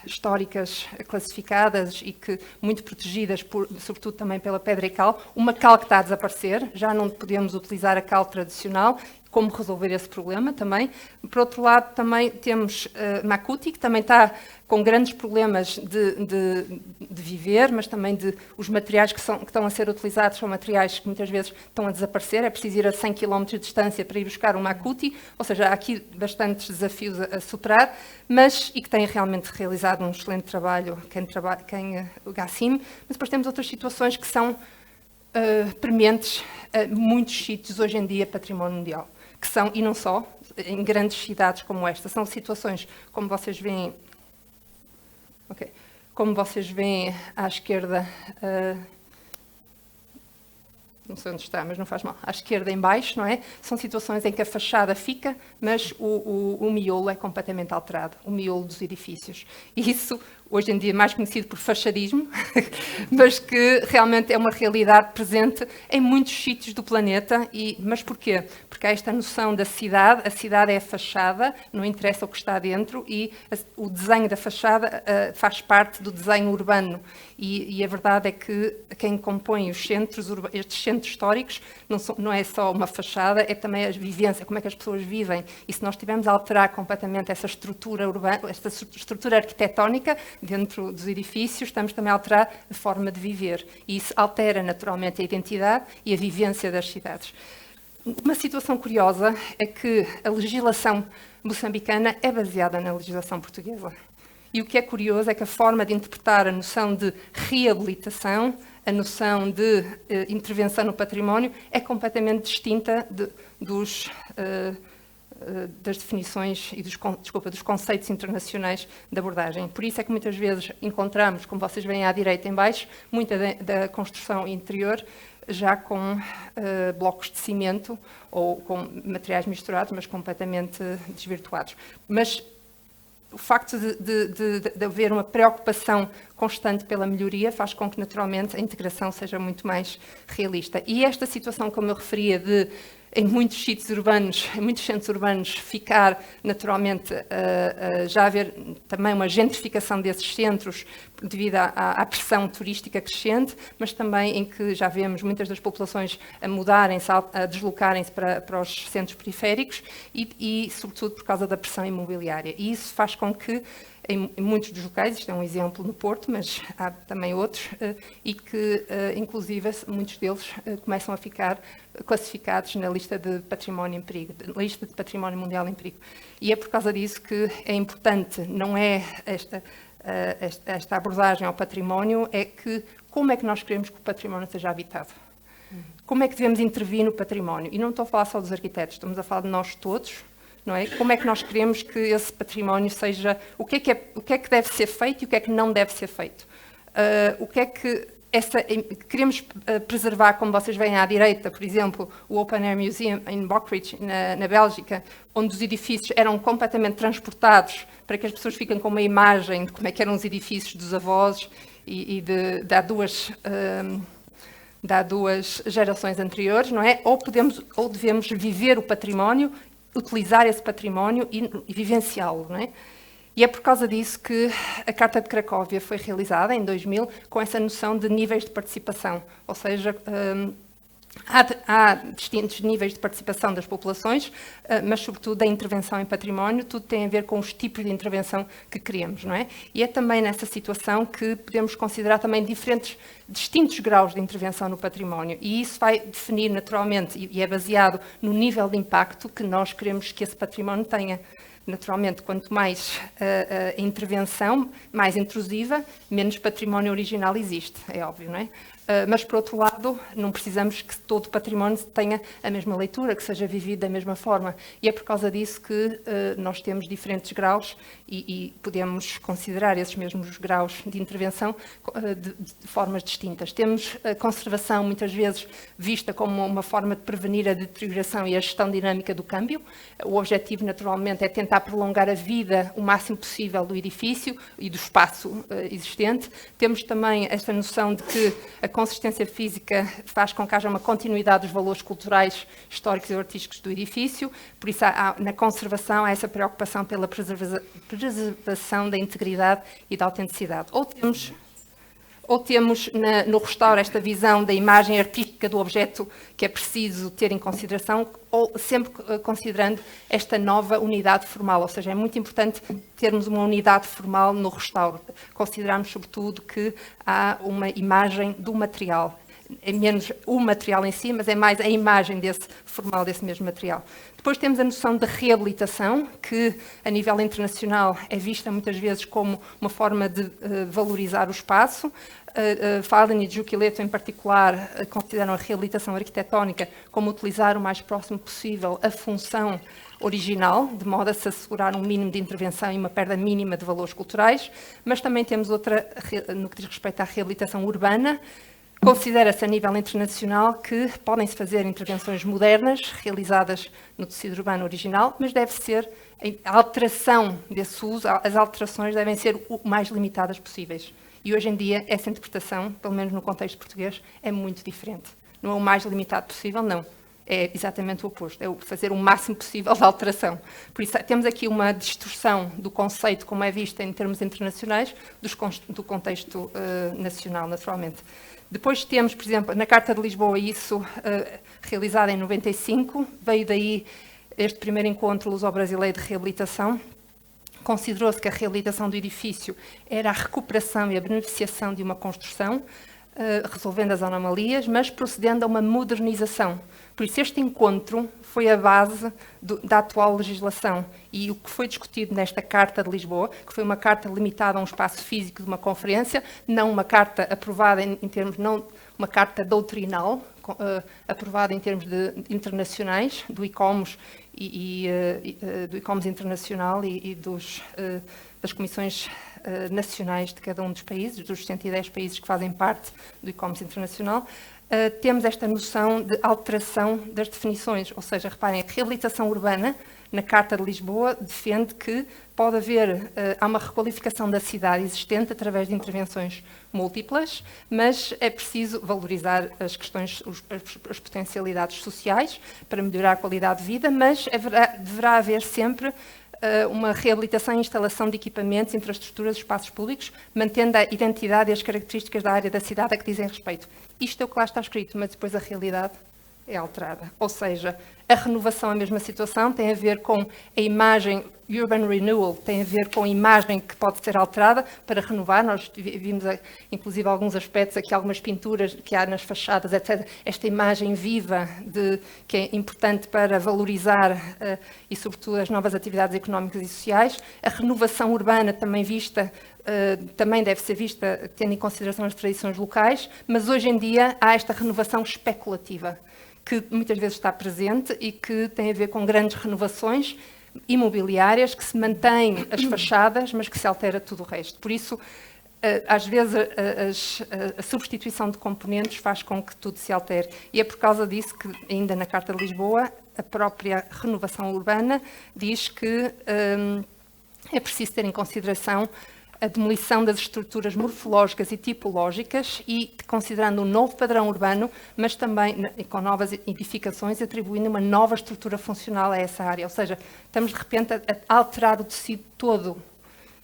históricas classificadas e que muito protegidas, sobretudo também pela pedra e cal, uma cal que está a desaparecer, já não podemos utilizar a cal tradicional, como resolver esse problema também. Por outro lado, também temos Makuti, que também está com grandes problemas de viver, mas também os materiais que estão a ser utilizados são materiais que muitas vezes estão a desaparecer. É preciso ir a 100 km de distância para ir buscar um Makuti, ou seja, há aqui bastantes desafios a superar, e que têm realmente realizado um excelente trabalho, o GACIM, mas depois temos outras situações que são prementes a muitos sítios hoje em dia património mundial, que são, e não só, em grandes cidades como esta, são situações, como vocês veem, como vocês veem à esquerda, não sei onde está, mas não faz mal, à esquerda em baixo, não é? São situações em que a fachada fica, mas o miolo é completamente alterado, o miolo dos edifícios. E isso, hoje em dia, é mais conhecido por fachadismo, mas que realmente é uma realidade presente em muitos sítios do planeta. Mas porquê? Porque há esta noção da cidade, a cidade é a fachada, não interessa o que está dentro, e o desenho da fachada faz parte do desenho urbano. E a verdade é que quem compõe os centros, estes centros históricos, não é só uma fachada, é também a vivência, como é que as pessoas vivem. E se nós estivermos a alterar completamente essa estrutura urbana, esta estrutura arquitetónica dentro dos edifícios, estamos também a alterar a forma de viver. E isso altera naturalmente a identidade e a vivência das cidades. Uma situação curiosa é que a legislação moçambicana é baseada na legislação portuguesa. E o que é curioso é que a forma de interpretar a noção de reabilitação, a noção de intervenção no património, é completamente distinta das definições e dos conceitos internacionais de abordagem. Por isso é que muitas vezes encontramos, como vocês veem à direita em baixo, muita da construção interior já com blocos de cimento ou com materiais misturados, mas completamente desvirtuados. Mas o facto de haver uma preocupação constante pela melhoria faz com que, naturalmente, a integração seja muito mais realista. E esta situação, como eu referia, em muitos sítios urbanos, em muitos centros urbanos, ficar, naturalmente, já haver também uma gentrificação desses centros devido à pressão turística crescente, mas também em que já vemos muitas das populações a mudarem-se, a deslocarem-se para os centros periféricos e, sobretudo, por causa da pressão imobiliária. E isso faz com que, em muitos dos locais, isto é um exemplo no Porto, mas há também outros, e que, inclusive, muitos deles começam a ficar classificados na lista de património em perigo, lista de património mundial em perigo. E é por causa disso que é importante, não é esta abordagem ao património, é que como é que nós queremos que o património seja habitado? Como é que devemos intervir no património? E não estou a falar só dos arquitetos, estamos a falar de nós todos, não é? Como é que nós queremos que esse património seja... O que é que deve ser feito e o que é que não deve ser feito? O que é que queremos preservar, como vocês veem à direita, por exemplo, o Open Air Museum em Bockridge, na Bélgica, onde os edifícios eram completamente transportados para que as pessoas fiquem com uma imagem de como é que eram os edifícios dos avós e de há duas gerações anteriores, não é? Ou devemos viver o património, utilizar esse património e vivenciá-lo, não é? E é por causa disso que a Carta de Cracóvia foi realizada em 2000 com essa noção de níveis de participação, ou seja, há distintos níveis de participação das populações, mas sobretudo da intervenção em património, tudo tem a ver com os tipos de intervenção que queremos, não é? E é também nessa situação que podemos considerar também distintos graus de intervenção no património, e isso vai definir naturalmente, e é baseado no nível de impacto que nós queremos que esse património tenha. Naturalmente, quanto mais a intervenção, mais intrusiva, menos património original existe, é óbvio, não é? Mas, por outro lado, não precisamos que todo o património tenha a mesma leitura, que seja vivido da mesma forma. E é por causa disso que nós temos diferentes graus e podemos considerar esses mesmos graus de intervenção de formas distintas. Temos a conservação, muitas vezes, vista como uma forma de prevenir a deterioração e a gestão dinâmica do câmbio. O objetivo, naturalmente, é tentar prolongar a vida o máximo possível do edifício e do espaço existente. Temos também esta noção de que a consistência física faz com que haja uma continuidade dos valores culturais, históricos e artísticos do edifício, por isso na conservação há essa preocupação pela preservação da integridade e da autenticidade. Ou ou temos no restauro esta visão da imagem artística do objeto que é preciso ter em consideração, ou sempre considerando esta nova unidade formal, ou seja, é muito importante termos uma unidade formal no restauro. Considerarmos, sobretudo, que há uma imagem do material. É menos o material em si, mas é mais a imagem formal desse mesmo material. Depois temos a noção de reabilitação, que a nível internacional é vista muitas vezes como uma forma de valorizar o espaço. Fallen e Giuchiletto, em particular, consideram a reabilitação arquitetónica como utilizar o mais próximo possível a função original, de modo a se assegurar um mínimo de intervenção e uma perda mínima de valores culturais, mas também temos outra, no que diz respeito à reabilitação urbana. Considera-se a nível internacional que podem-se fazer intervenções modernas, realizadas no tecido urbano original, mas deve ser a alteração desse uso, as alterações devem ser o mais limitadas possíveis. E hoje em dia essa interpretação, pelo menos no contexto português, é muito diferente. Não é o mais limitado possível, não. É exatamente o oposto, é fazer o máximo possível de alteração. Por isso, temos aqui uma distorção do conceito, como é visto em termos internacionais, do contexto nacional, naturalmente. Depois temos, por exemplo, na Carta de Lisboa, isso realizado em 95, veio daí este primeiro encontro luso-brasileiro de reabilitação. Considerou-se que a reabilitação do edifício era a recuperação e a beneficiação de uma construção, resolvendo as anomalias, mas procedendo a uma modernização. Por isso, este encontro foi a base da atual legislação. E o que foi discutido nesta Carta de Lisboa, que foi uma carta limitada a um espaço físico de uma conferência, não uma carta aprovada em termos, não uma carta doutrinal, aprovada em termos internacionais, do ICOMOS do ICOMOS internacional e das comissões nacionais de cada um dos países, dos 110 países que fazem parte do ICOMOS internacional. Temos esta noção de alteração das definições, ou seja, reparem, a reabilitação urbana, na Carta de Lisboa, defende que pode haver, há uma requalificação da cidade existente através de intervenções múltiplas, mas é preciso valorizar as questões, as potencialidades sociais para melhorar a qualidade de vida, mas deverá haver sempre uma reabilitação e instalação de equipamentos, infraestruturas, espaços públicos, mantendo a identidade e as características da área da cidade a que dizem respeito. Isto é o que lá está escrito, mas depois a realidade é alterada. Ou seja, a renovação é a mesma situação, tem a ver com a imagem, urban renewal, tem a ver com a imagem que pode ser alterada para renovar. Nós vimos, inclusive, alguns aspectos aqui, algumas pinturas que há nas fachadas, etc. Esta imagem viva, que é importante para valorizar e, sobretudo, as novas atividades económicas e sociais. A renovação urbana também vista, também deve ser vista tendo em consideração as tradições locais, mas hoje em dia há esta renovação especulativa, que muitas vezes está presente e que tem a ver com grandes renovações imobiliárias, que se mantêm as fachadas, mas que se altera tudo o resto. Por isso, às vezes, a substituição de componentes faz com que tudo se altere. E é por causa disso que, ainda na Carta de Lisboa, a própria renovação urbana diz que é preciso ter em consideração a demolição das estruturas morfológicas e tipológicas e considerando um novo padrão urbano, mas também com novas edificações, atribuindo uma nova estrutura funcional a essa área. Ou seja, estamos de repente a alterar o tecido todo,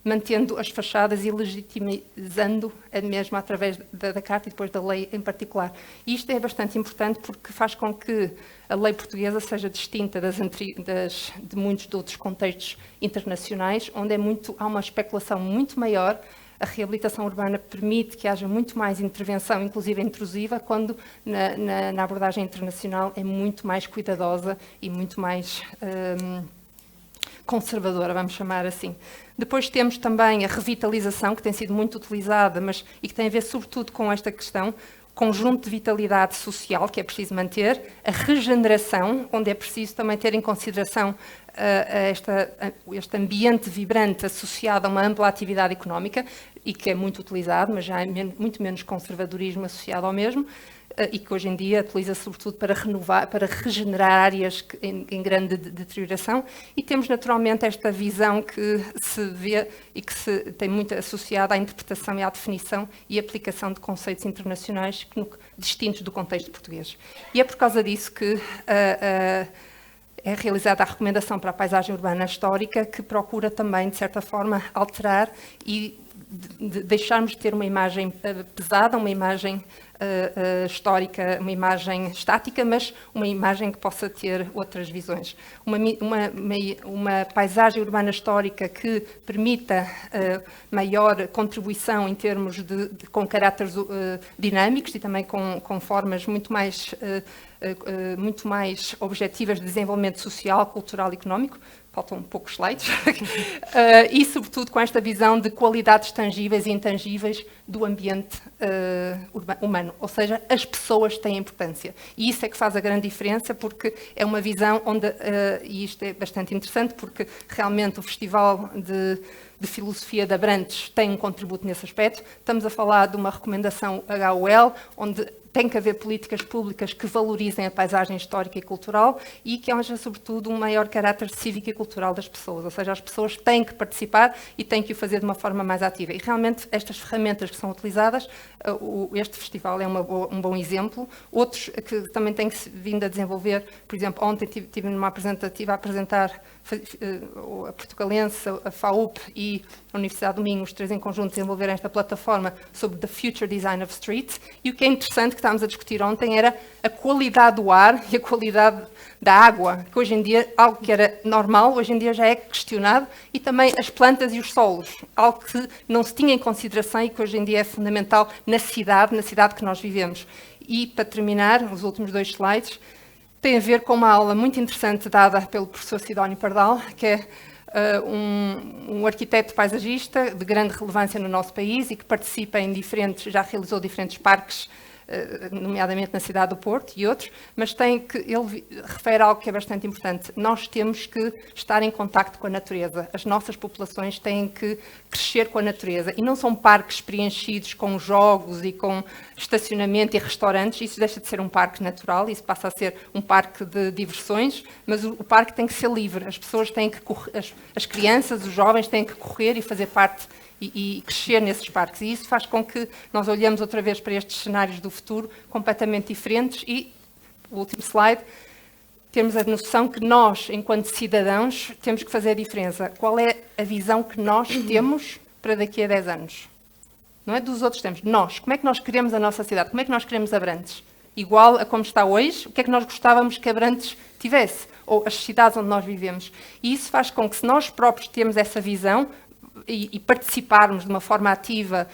mantendo as fachadas e legitimizando a mesma através da Carta e depois da lei em particular. E isto é bastante importante porque faz com que a lei portuguesa seja distinta de muitos de outros contextos internacionais, onde há uma especulação muito maior. A reabilitação urbana permite que haja muito mais intervenção, inclusive intrusiva, quando na abordagem internacional é muito mais cuidadosa e muito mais conservadora, vamos chamar assim. Depois temos também a revitalização, que tem sido muito utilizada, e que tem a ver sobretudo com esta questão, conjunto de vitalidade social, que é preciso manter, a regeneração, onde é preciso também ter em consideração este ambiente vibrante associado a uma ampla atividade económica, e que é muito utilizado, mas já é muito menos conservadorismo associado ao mesmo, e que hoje em dia utiliza sobretudo para renovar, para regenerar áreas em grande deterioração. E temos naturalmente esta visão que se vê e que tem muito associada à interpretação e à definição e aplicação de conceitos internacionais distintos do contexto português. E é por causa disso que é realizada a recomendação para a paisagem urbana histórica, que procura também, de certa forma, alterar e de deixarmos de ter uma imagem pesada, uma imagem histórica, uma imagem estática, mas uma imagem que possa ter outras visões. Uma paisagem urbana histórica que permita maior contribuição em termos com caráteres dinâmicos e também com formas muito mais objetivas de desenvolvimento social, cultural e económico. Faltam poucos slides. E, sobretudo, com esta visão de qualidades tangíveis e intangíveis do ambiente humano. Ou seja, as pessoas têm importância. E isso é que faz a grande diferença, porque é uma visão onde, e isto é bastante interessante, porque realmente o Festival de Filosofia de Abrantes tem um contributo nesse aspecto. Estamos a falar de uma recomendação HUL, onde tem que haver políticas públicas que valorizem a paisagem histórica e cultural e que haja, sobretudo, um maior caráter cívico e cultural das pessoas. Ou seja, as pessoas têm que participar e têm que o fazer de uma forma mais ativa. E, realmente, estas ferramentas que são utilizadas, este festival é um bom exemplo. Outros que também têm vindo a desenvolver, por exemplo, ontem estive a apresentar a Portugalense, a FAUP e a Universidade do Minho, os três em conjunto, desenvolveram esta plataforma sobre The Future Design of Streets. E o que é interessante, que estávamos a discutir ontem, era a qualidade do ar e a qualidade da água, que hoje em dia, algo que era normal, hoje em dia já é questionado, e também as plantas e os solos, algo que não se tinha em consideração e que hoje em dia é fundamental na cidade que nós vivemos. E, para terminar, os últimos 2 slides, tem a ver com uma aula muito interessante dada pelo professor Sidónio Pardal, que é um arquiteto paisagista de grande relevância no nosso país e que participa já realizou diferentes parques, nomeadamente na cidade do Porto e outros, mas ele refere algo que é bastante importante. Nós temos que estar em contacto com a natureza. As nossas populações têm que crescer com a natureza. E não são parques preenchidos com jogos e com estacionamento e restaurantes. Isso deixa de ser um parque natural, isso passa a ser um parque de diversões, mas o parque tem que ser livre. As pessoas têm que correr, as crianças, os jovens têm que correr e fazer parte e crescer nesses parques. E isso faz com que nós olhemos outra vez para estes cenários do futuro completamente diferentes e, o último slide, temos a noção que nós, enquanto cidadãos, temos que fazer a diferença. Qual é a visão que nós temos para daqui a 10 anos? Não é dos outros tempos. Nós. Como é que nós queremos a nossa cidade? Como é que nós queremos Abrantes? Igual a como está hoje? O que é que nós gostávamos que Abrantes tivesse? Ou as cidades onde nós vivemos? E isso faz com que, se nós próprios temos essa visão, e participarmos de uma forma ativa,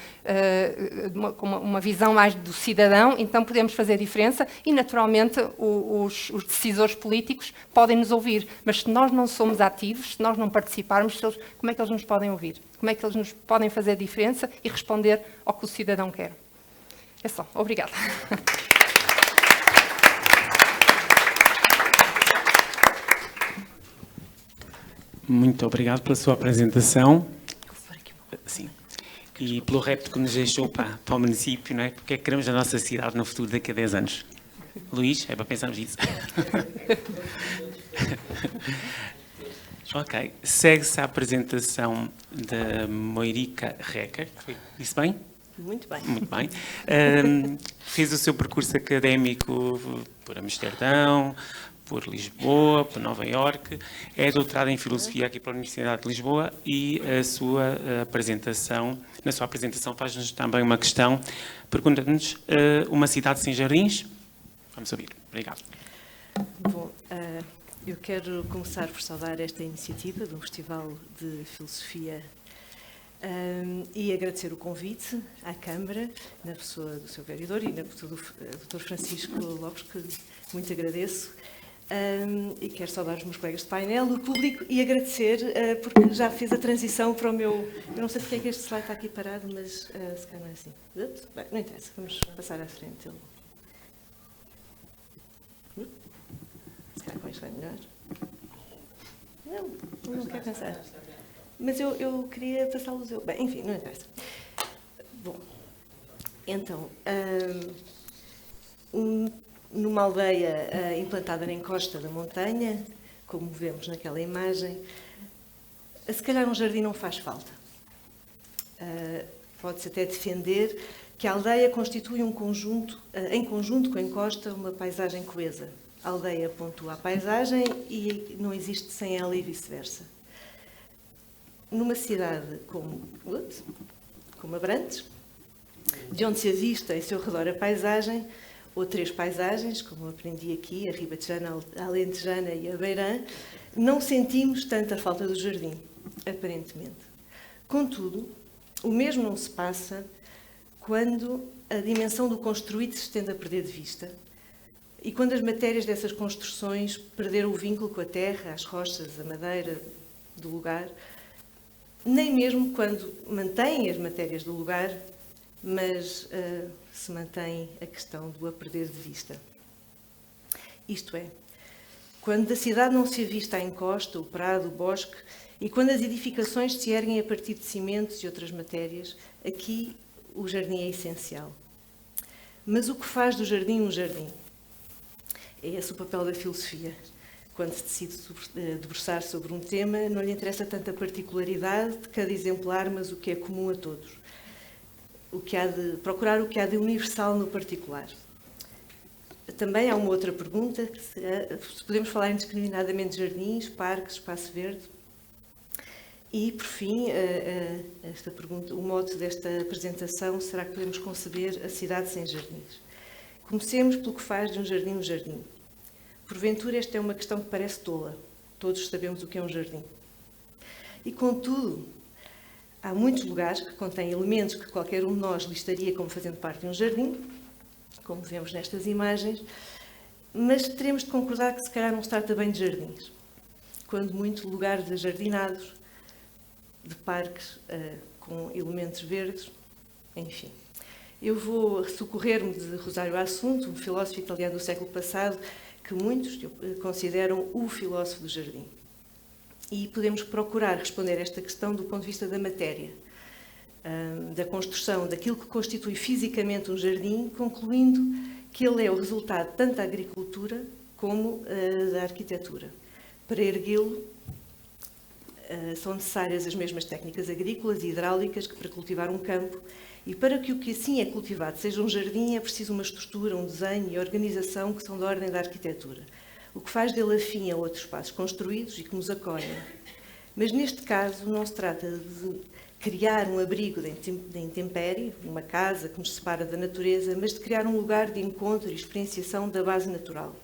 com uma visão mais do cidadão, então podemos fazer a diferença e, naturalmente, os decisores políticos podem nos ouvir. Mas se nós não somos ativos, se nós não participarmos, como é que eles nos podem ouvir? Como é que eles nos podem fazer a diferença e responder ao que o cidadão quer? É só. Obrigada. Muito obrigado pela sua apresentação. Sim. E pelo repto que nos deixou para o município, não é? Porque é que queremos a nossa cidade no futuro daqui a 10 anos? Luís, é para pensarmos nisso. Ok. Segue-se a apresentação da Moirica Reca. Disse bem? Muito bem. Muito bem. Fez o seu percurso académico por Amsterdão, por Lisboa, por Nova Iorque, é doutorada em Filosofia aqui pela Universidade de Lisboa e na sua apresentação faz-nos também uma questão, pergunta-nos uma cidade sem jardins? Vamos ouvir. Obrigado. Bom, eu quero começar por saudar esta iniciativa do Festival de Filosofia e agradecer o convite à Câmara, na pessoa do seu vereador e na pessoa do Dr. Francisco Lopes, que muito agradeço. E quero saudar os meus colegas de painel, o público, e agradecer, porque já fiz a transição para o meu... Eu não sei porque é que este slide está aqui parado, mas se calhar não é assim. Bem, não interessa, vamos passar à frente. Se calhar com isto vai melhor. Não quero pensar. Mas eu queria passá-los eu. Bem, enfim, não interessa. Bom, então... numa aldeia implantada na encosta da montanha, como vemos naquela imagem, se calhar um jardim não faz falta. Pode-se até defender que a aldeia constitui um conjunto, em conjunto com a encosta, uma paisagem coesa. A aldeia pontua a paisagem e não existe sem ela e vice-versa. Numa cidade como... como Abrantes, de onde se avista em seu redor a paisagem, ou 3 paisagens, como aprendi aqui, a Ribatejana, a Alentejana e a Beirã, não sentimos tanta falta do jardim, aparentemente. Contudo, o mesmo não se passa quando a dimensão do construído se estende a perder de vista e quando as matérias dessas construções perderam o vínculo com a terra, as rochas, a madeira do lugar, nem mesmo quando mantêm as matérias do lugar, mas se mantém a questão do a perder de vista. Isto é, quando da cidade não se avista a encosta, o prado, o bosque, e quando as edificações se erguem a partir de cimentos e outras matérias, aqui o jardim é essencial. Mas o que faz do jardim um jardim? É esse o papel da filosofia. Quando se decide debruçar sobre um tema, não lhe interessa tanta particularidade de cada exemplar, mas o que é comum a todos. Procurar o que há de universal no particular. Também há uma outra pergunta, se podemos falar indiscriminadamente de jardins, parques, espaço verde. E, por fim, esta pergunta, o mote desta apresentação, será que podemos conceber a cidade sem jardins? Comecemos pelo que faz de um jardim um jardim. Porventura, esta é uma questão que parece tola. Todos sabemos o que é um jardim. E, contudo, há muitos lugares que contêm elementos que qualquer um de nós listaria como fazendo parte de um jardim, como vemos nestas imagens, mas teremos de concordar que se calhar não se trata bem de jardins. Quando muito lugares ajardinados, de parques com elementos verdes, enfim. Eu vou socorrer-me de Rosário Assunto, um filósofo italiano do século passado, que muitos consideram o filósofo do jardim. E podemos procurar responder a esta questão do ponto de vista da matéria, da construção, daquilo que constitui fisicamente um jardim, concluindo que ele é o resultado tanto da agricultura como da arquitetura. Para erguê-lo, são necessárias as mesmas técnicas agrícolas e hidráulicas que para cultivar um campo, e para que o que assim é cultivado seja um jardim é preciso uma estrutura, um desenho e organização que são da ordem da arquitetura, o que faz dele afim a outros espaços construídos e que nos acolhem. Mas neste caso não se trata de criar um abrigo da intempérie, uma casa que nos separa da natureza, mas de criar um lugar de encontro e experienciação da base natural.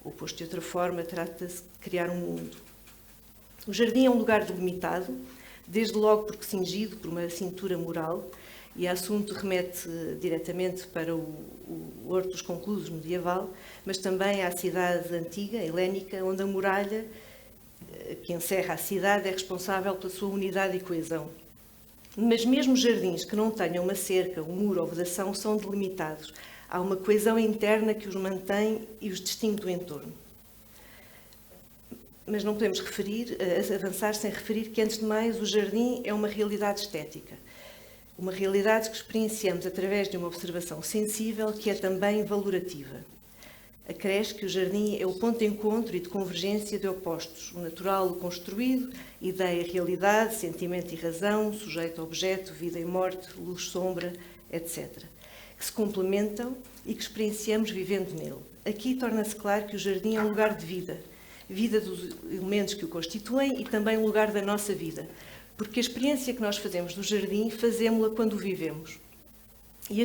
Ou posto de outra forma, trata-se de criar um mundo. O jardim é um lugar delimitado, desde logo porque cingido por uma cintura moral, e o assunto remete diretamente para o Horto dos Conclusos medieval, mas também à cidade antiga, helénica, onde a muralha que encerra a cidade é responsável pela sua unidade e coesão. Mas mesmo jardins que não tenham uma cerca, um muro ou vedação são delimitados. Há uma coesão interna que os mantém e os distingue do entorno. Mas não podemos avançar sem referir que, antes de mais, o jardim é uma realidade estética. Uma realidade que experienciamos através de uma observação sensível que é também valorativa. Acresce que o jardim é o ponto de encontro e de convergência de opostos, o natural, o construído, ideia, realidade, sentimento e razão, sujeito, objeto, vida e morte, luz, sombra, etc., que se complementam e que experienciamos vivendo nele. Aqui torna-se claro que o jardim é um lugar de vida, vida dos elementos que o constituem e também um lugar da nossa vida, porque a experiência que nós fazemos do jardim, fazemos-la quando o vivemos. E a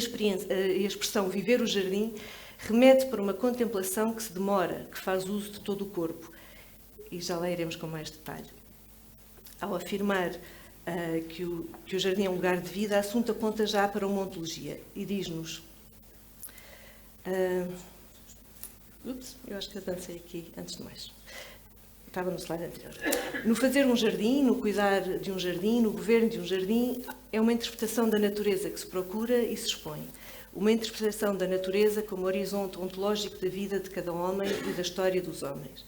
expressão viver o jardim remete para uma contemplação que se demora, que faz uso de todo o corpo. E já lá iremos com mais detalhe. Ao afirmar que o jardim é um lugar de vida, a Assunto aponta já para uma ontologia e diz-nos... eu acho que avancei aqui antes de mais. Estava no slide anterior. No fazer um jardim, no cuidar de um jardim, no governo de um jardim, é uma interpretação da natureza que se procura e se expõe. Uma interpretação da natureza como horizonte ontológico da vida de cada homem e da história dos homens.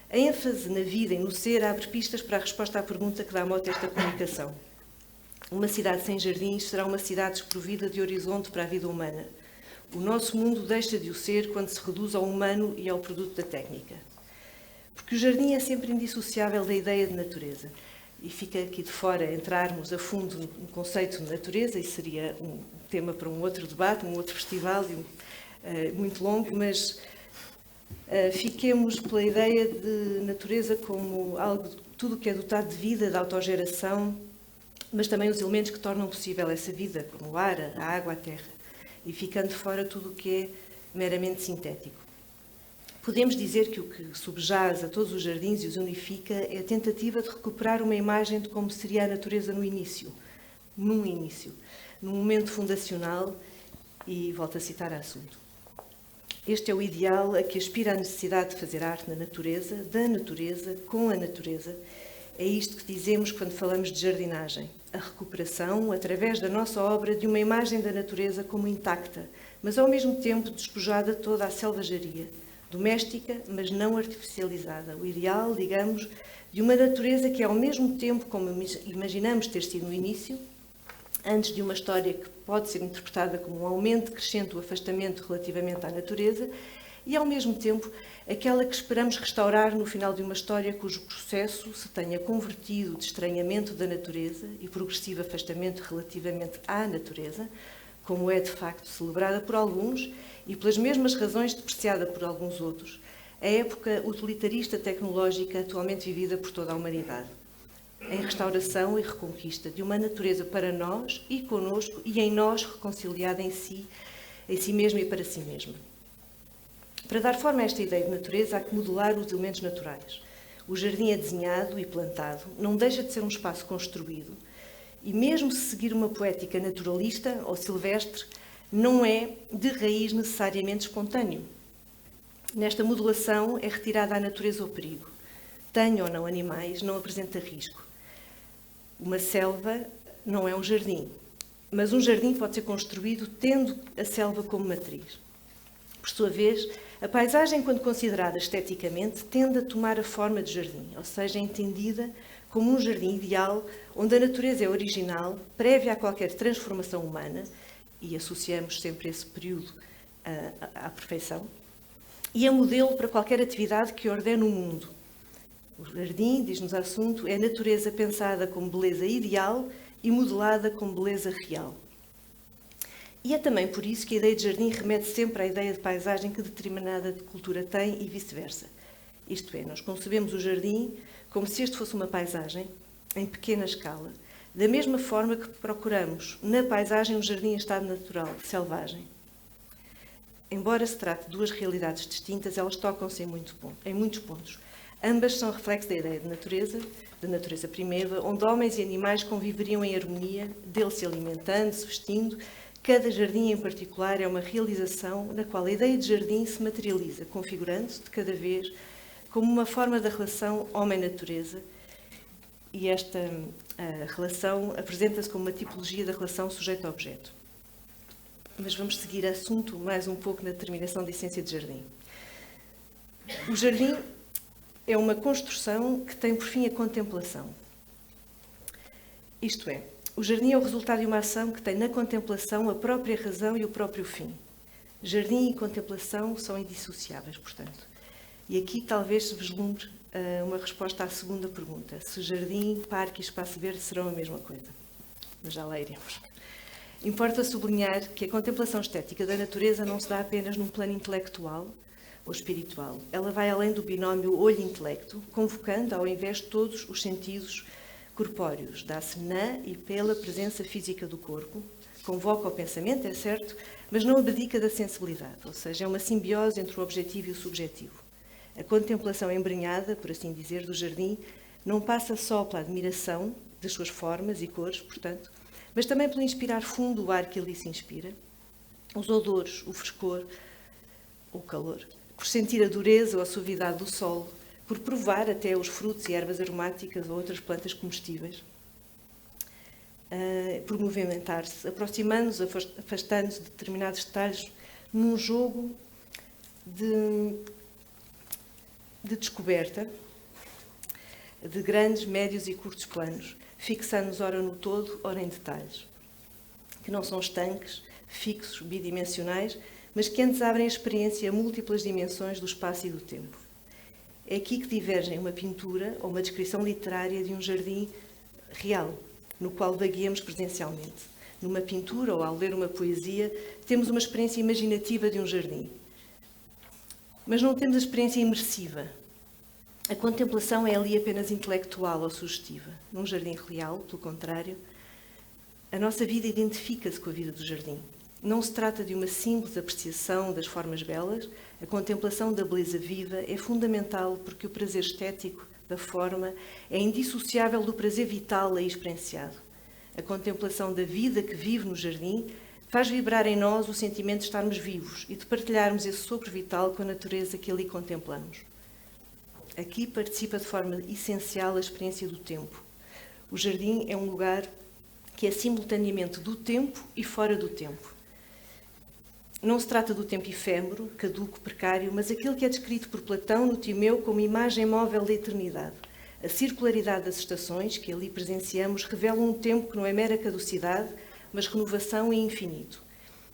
A ênfase na vida e no ser abre pistas para a resposta à pergunta que dá mote a esta comunicação. Uma cidade sem jardins será uma cidade desprovida de horizonte para a vida humana. O nosso mundo deixa de o ser quando se reduz ao humano e ao produto da técnica. Porque o jardim é sempre indissociável da ideia de natureza. E fica aqui de fora entrarmos a fundo no conceito de natureza, e seria um tema para um outro debate, um outro festival muito longo, mas fiquemos pela ideia de natureza como algo, tudo que é dotado de vida, de autogeração, mas também os elementos que tornam possível essa vida, como o ar, a água, a terra, e ficando fora tudo o que é meramente sintético. Podemos dizer que o que subjaz a todos os jardins e os unifica é a tentativa de recuperar uma imagem de como seria a natureza no início, num momento fundacional, e volto a citar o assunto. Este é o ideal a que aspira a necessidade de fazer arte na natureza, da natureza, com a natureza. É isto que dizemos quando falamos de jardinagem. A recuperação, através da nossa obra, de uma imagem da natureza como intacta, mas ao mesmo tempo despojada de toda a selvageria, doméstica, mas não artificializada. O ideal, digamos, de uma natureza que, ao mesmo tempo, como imaginamos ter sido no início, antes de uma história que pode ser interpretada como um aumento crescente do afastamento relativamente à natureza, e, ao mesmo tempo, aquela que esperamos restaurar no final de uma história cujo processo se tenha convertido de estranhamento da natureza e progressivo afastamento relativamente à natureza, como é de facto celebrada por alguns e pelas mesmas razões depreciada por alguns outros, a época utilitarista tecnológica atualmente vivida por toda a humanidade. Em restauração e reconquista de uma natureza para nós e conosco e em nós reconciliada em si mesma e para si mesma. Para dar forma a esta ideia de natureza, há que modelar os elementos naturais. O jardim é desenhado e plantado, não deixa de ser um espaço construído, e mesmo se seguir uma poética naturalista ou silvestre, não é de raiz necessariamente espontâneo. Nesta modelação é retirada a natureza ao perigo. Tenha ou não animais, não apresenta risco. Uma selva não é um jardim, mas um jardim pode ser construído tendo a selva como matriz. Por sua vez, a paisagem, quando considerada esteticamente, tende a tomar a forma de jardim, ou seja, é entendida como um jardim ideal, onde a natureza é original, prévia a qualquer transformação humana, e associamos sempre esse período à perfeição, e é modelo para qualquer atividade que ordene o mundo. O jardim, diz-nos o assunto, é a natureza pensada como beleza ideal e modelada como beleza real. E é também por isso que a ideia de jardim remete sempre à ideia de paisagem que determinada cultura tem e vice-versa. Isto é, nós concebemos o jardim como se este fosse uma paisagem em pequena escala, da mesma forma que procuramos na paisagem um jardim em estado natural, selvagem. Embora se trate de duas realidades distintas, elas tocam-se em muitos pontos. Ambas são reflexo da ideia de natureza primeva, onde homens e animais conviveriam em harmonia, dele se alimentando, se vestindo. Cada jardim em particular é uma realização na qual a ideia de jardim se materializa, configurando-se de cada vez como uma forma da relação homem-natureza, e esta relação apresenta-se como uma tipologia da relação sujeito-objeto. Mas vamos seguir assunto mais um pouco na determinação da essência de jardim. O jardim é uma construção que tem por fim a contemplação. Isto é, o jardim é o resultado de uma ação que tem na contemplação a própria razão e o próprio fim. Jardim e contemplação são indissociáveis, portanto. E aqui talvez se vislumbre uma resposta à segunda pergunta. Se jardim, parque e espaço verde serão a mesma coisa. Mas já lá iremos. Importa sublinhar que a contemplação estética da natureza não se dá apenas num plano intelectual ou espiritual. Ela vai além do binómio olho-intelecto, convocando, ao invés de todos os sentidos corpóreos. Dá-se na e pela presença física do corpo, convoca o pensamento, é certo, mas não abdica da sensibilidade, ou seja, é uma simbiose entre o objetivo e o subjetivo. A contemplação embrenhada, por assim dizer, do jardim, não passa só pela admiração das suas formas e cores, portanto, mas também pelo inspirar fundo o ar que ali se inspira, os odores, o frescor, o calor, por sentir a dureza ou a suavidade do solo, por provar até os frutos e ervas aromáticas ou outras plantas comestíveis, por movimentar-se, aproximando-nos, afastando-se de determinados detalhes, num jogo de descoberta de grandes, médios e curtos planos, fixando-nos ora no todo, ora em detalhes, que não são estanques, fixos, bidimensionais, mas que antes abrem a experiência a múltiplas dimensões do espaço e do tempo. É aqui que divergem uma pintura ou uma descrição literária de um jardim real, no qual vagueamos presencialmente. Numa pintura ou ao ler uma poesia, temos uma experiência imaginativa de um jardim. Mas não temos a experiência imersiva. A contemplação é ali apenas intelectual ou sugestiva. Num jardim real, pelo contrário, A nossa vida identifica-se com a vida do jardim. Não se trata de uma simples apreciação das formas belas, a contemplação da beleza viva é fundamental porque o prazer estético da forma é indissociável do prazer vital aí experienciado. A contemplação da vida que vive no jardim faz vibrar em nós o sentimento de estarmos vivos e de partilharmos esse sopro vital com a natureza que ali contemplamos. Aqui participa de forma essencial a experiência do tempo. O jardim é um lugar que é simultaneamente do tempo e fora do tempo. Não se trata do tempo efêmero, caduco, precário, mas aquele que é descrito por Platão no Timeu como imagem móvel da eternidade. A circularidade das estações que ali presenciamos revela um tempo que não é mera caducidade, mas renovação e infinito.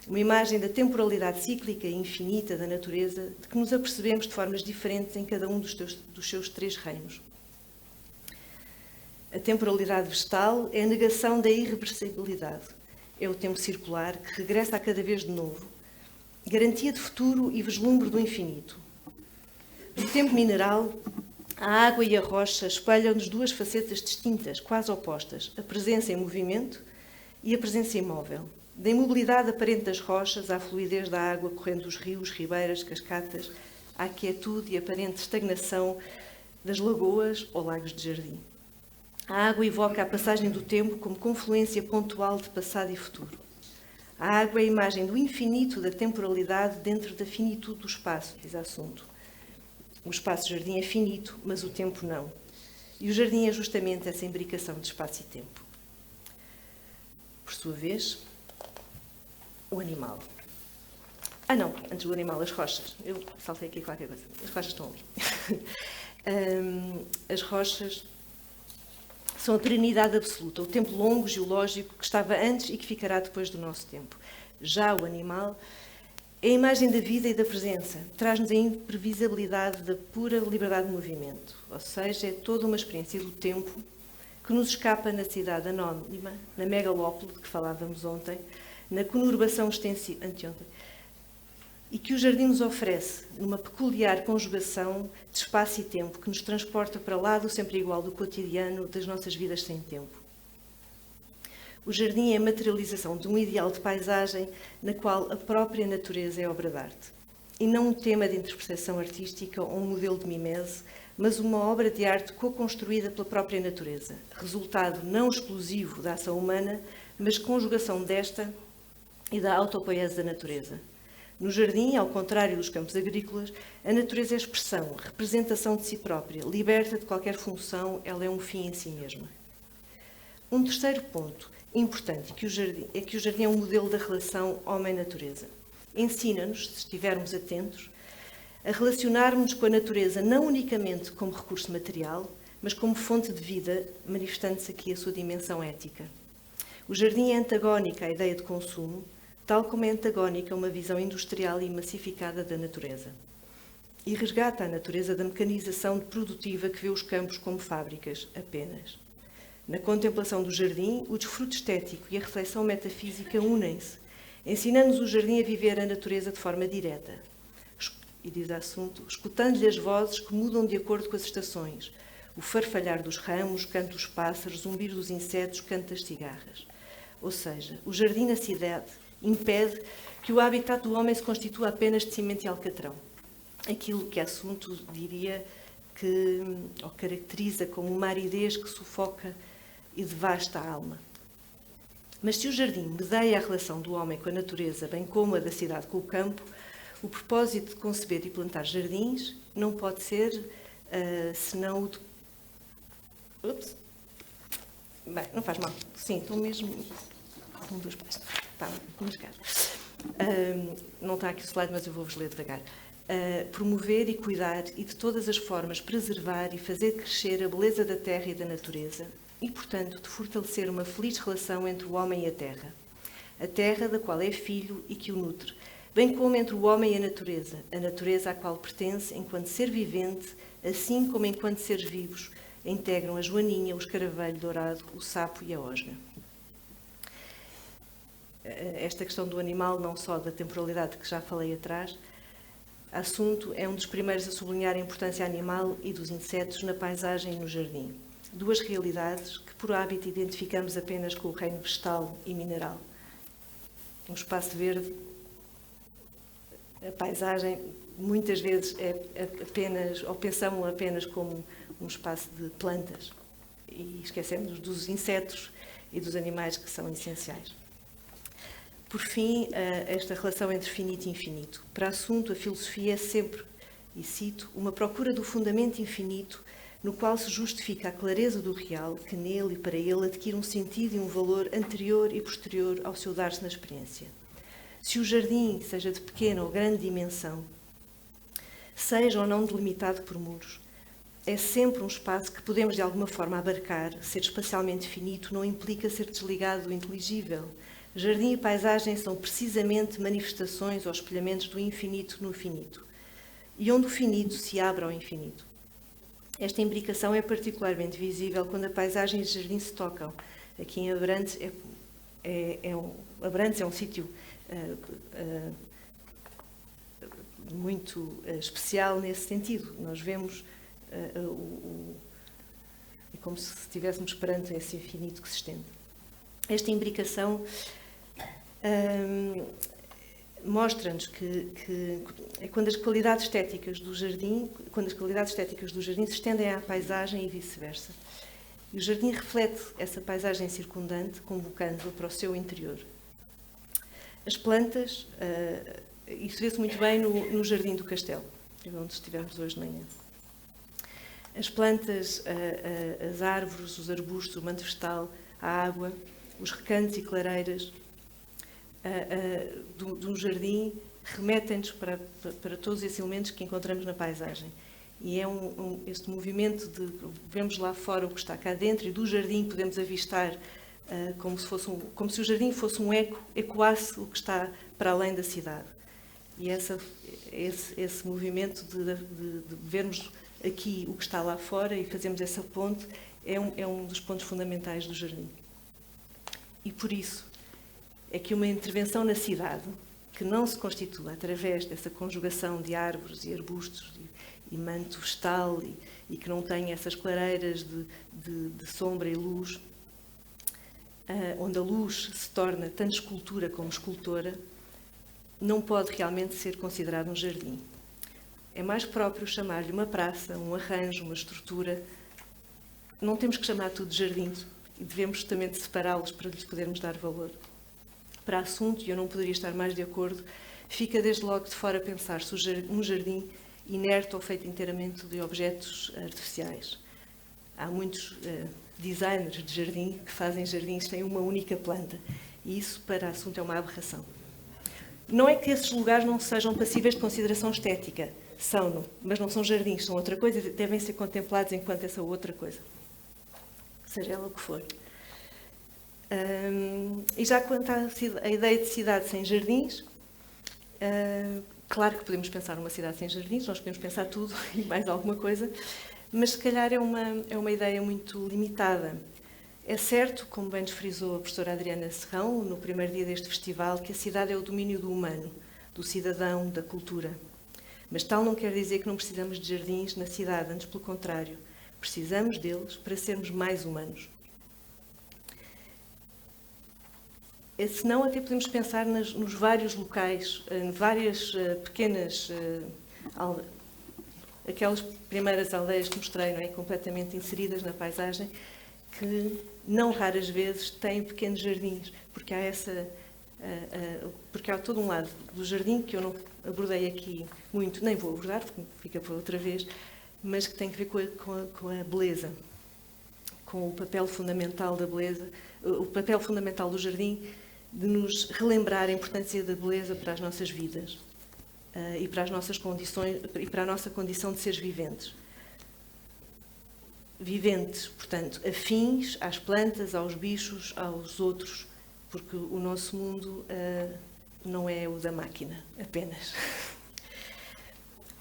Uma imagem da temporalidade cíclica e infinita da natureza, de que nos apercebemos de formas diferentes em cada um dos seus 3 reinos. A temporalidade vegetal é a negação da irreversibilidade. É o tempo circular que regressa a cada vez de novo, garantia de futuro e vislumbre do infinito. No tempo mineral, a água e a rocha espelham-nos 2 facetas distintas, quase opostas, a presença em movimento e a presença imóvel. Da imobilidade aparente das rochas à fluidez da água correndo dos rios, ribeiras, cascatas, à quietude e aparente estagnação das lagoas ou lagos de jardim. A água evoca a passagem do tempo como confluência pontual de passado e futuro. A água é a imagem do infinito da temporalidade dentro da finitude do espaço, diz Assunto. O espaço-jardim é finito, mas o tempo não. E o jardim é justamente essa imbricação de espaço e tempo. Por sua vez, o animal. Não, antes do animal, as rochas. Eu saltei aqui qualquer coisa. As rochas estão ali. As rochas são a perenidade absoluta, o tempo longo, geológico, que estava antes e que ficará depois do nosso tempo. Já o animal é a imagem da vida e da presença, traz-nos a imprevisibilidade da pura liberdade de movimento, ou seja, é toda uma experiência do tempo que nos escapa na cidade anónima, na megalópole, de que falávamos ontem, na conurbação extensiva, anteontem, e que o jardim nos oferece numa peculiar conjugação de espaço e tempo que nos transporta para lá do sempre igual do cotidiano das nossas vidas sem tempo. O jardim é a materialização de um ideal de paisagem na qual a própria natureza é obra de arte. E não um tema de interpretação artística ou um modelo de mimese, mas uma obra de arte co-construída pela própria natureza, resultado não exclusivo da ação humana, mas conjugação desta e da autopoiese da natureza. No jardim, ao contrário dos campos agrícolas, a natureza é expressão, representação de si própria, liberta de qualquer função, ela é um fim em si mesma. Um terceiro ponto importante é que o jardim é um modelo da relação homem-natureza. Ensina-nos, se estivermos atentos, a relacionarmos com a natureza não unicamente como recurso material, mas como fonte de vida, manifestando-se aqui a sua dimensão ética. O jardim é antagónico à ideia de consumo, tal como é antagónica a uma visão industrial e massificada da natureza. E resgata a natureza da mecanização produtiva que vê os campos como fábricas, apenas. Na contemplação do jardim, o desfrute estético e a reflexão metafísica unem-se, ensinando-nos o jardim a viver a natureza de forma direta. E diz Assunto, escutando-lhe as vozes que mudam de acordo com as estações, o farfalhar dos ramos, o canto dos pássaros, o zumbir dos insetos, o canto das cigarras. Ou seja, o jardim na cidade impede que o habitat do homem se constitua apenas de cimento e alcatrão. Aquilo que Assunto diria que ou caracteriza como uma aridez que sufoca e devasta a alma. Mas se o jardim medeia a relação do homem com a natureza, bem como a da cidade com o campo, o propósito de conceber e plantar jardins não pode ser senão o de... Ups. Bem, não faz mal. Sim, estou mesmo... Um, dois, está mascado. Não está aqui o slide, mas eu vou-vos ler devagar. Promover e cuidar e de todas as formas preservar e fazer crescer a beleza da terra e da natureza e, portanto, de fortalecer uma feliz relação entre o homem e a terra da qual é filho e que o nutre, bem como entre o homem e a natureza à qual pertence enquanto ser vivente, assim como enquanto seres vivos, integram a joaninha, o escaravelho dourado, o sapo e a osga. Esta questão do animal, não só da temporalidade que já falei atrás, Assunto é um dos primeiros a sublinhar a importância animal e dos insetos na paisagem e no jardim. duas realidades que por hábito identificamos apenas com o reino vegetal e mineral. Um espaço verde, a paisagem, muitas vezes é apenas, ou pensamos apenas como um espaço de plantas e esquecemos dos insetos e dos animais que são essenciais. Por fim, esta relação entre finito e infinito. Para assunto, a filosofia é sempre, e cito, uma procura do fundamento infinito no qual se justifica a clareza do real, que nele e para ele adquire um sentido e um valor anterior e posterior ao seu dar-se na experiência. Se o jardim seja de pequena ou grande dimensão, seja ou não delimitado por muros, é sempre um espaço que podemos de alguma forma abarcar. Ser espacialmente finito não implica ser desligado do inteligível. Jardim e paisagem são precisamente manifestações ou espelhamentos do infinito no finito, e onde o finito se abre ao infinito. Esta imbricação é particularmente visível quando a paisagem e o jardim se tocam. Aqui em Abrantes Abrantes é um sítio muito especial nesse sentido. Nós vemos é como se estivéssemos perante esse infinito que se estende. Esta imbricação mostra-nos que é quando as qualidades estéticas do jardim, se estendem à paisagem e vice-versa. E o jardim reflete essa paisagem circundante, convocando-a para o seu interior. As plantas, isso vê-se muito bem no Jardim do Castelo, onde estivemos hoje de manhã. As plantas, as árvores, os arbustos, o manto vegetal, a água, os recantos e clareiras do jardim remetem-nos para todos esses elementos que encontramos na paisagem. E é este movimento de vemos lá fora o que está cá dentro, e do jardim podemos avistar como se o jardim fosse um ecoasse o que está para além da cidade. E esse movimento de vermos aqui o que está lá fora e fazermos essa ponte é um dos pontos fundamentais do jardim. E por isso é que uma intervenção na cidade, que não se constitua através dessa conjugação de árvores e arbustos e manto vegetal e que não tem essas clareiras de sombra e luz, onde a luz se torna tanto escultura como escultora, não pode realmente ser considerado um jardim. É mais próprio chamar-lhe uma praça, um arranjo, uma estrutura. Não temos que chamar tudo de jardim e devemos justamente separá-los para lhes podermos dar valor. Para assunto, e eu não poderia estar mais de acordo, fica desde logo de fora pensar se um jardim inerte ou feito inteiramente de objetos artificiais. Há muitos designers de jardim que fazem jardins sem uma única planta, e isso para assunto é uma aberração. Não é que esses lugares não sejam passíveis de consideração estética, são, mas não são jardins, são outra coisa e devem ser contemplados enquanto essa outra coisa, seja ela o que for. E já quanto à ideia de cidade sem jardins, claro que podemos pensar numa cidade sem jardins, nós podemos pensar tudo e mais alguma coisa, mas se calhar é uma ideia muito limitada. É certo, como bem nos frisou a professora Adriana Serrão, no primeiro dia deste festival, que a cidade é o domínio do humano, do cidadão, da cultura. Mas tal não quer dizer que não precisamos de jardins na cidade, antes pelo contrário. Precisamos deles para sermos mais humanos. Senão até podemos pensar nos vários locais, em várias pequenas aquelas primeiras aldeias que mostrei, não é? Completamente inseridas na paisagem, que não raras vezes têm pequenos jardins, porque há todo um lado do jardim que eu não abordei aqui muito, nem vou abordar, porque fica para outra vez, mas que tem a ver com a beleza, com o papel fundamental da beleza, o papel fundamental do jardim de nos relembrar a importância da beleza para as nossas vidas e para as nossas condições e para a nossa condição de seres viventes. Viventes, portanto, afins às plantas, aos bichos, aos outros, porque o nosso mundo não é o da máquina, apenas.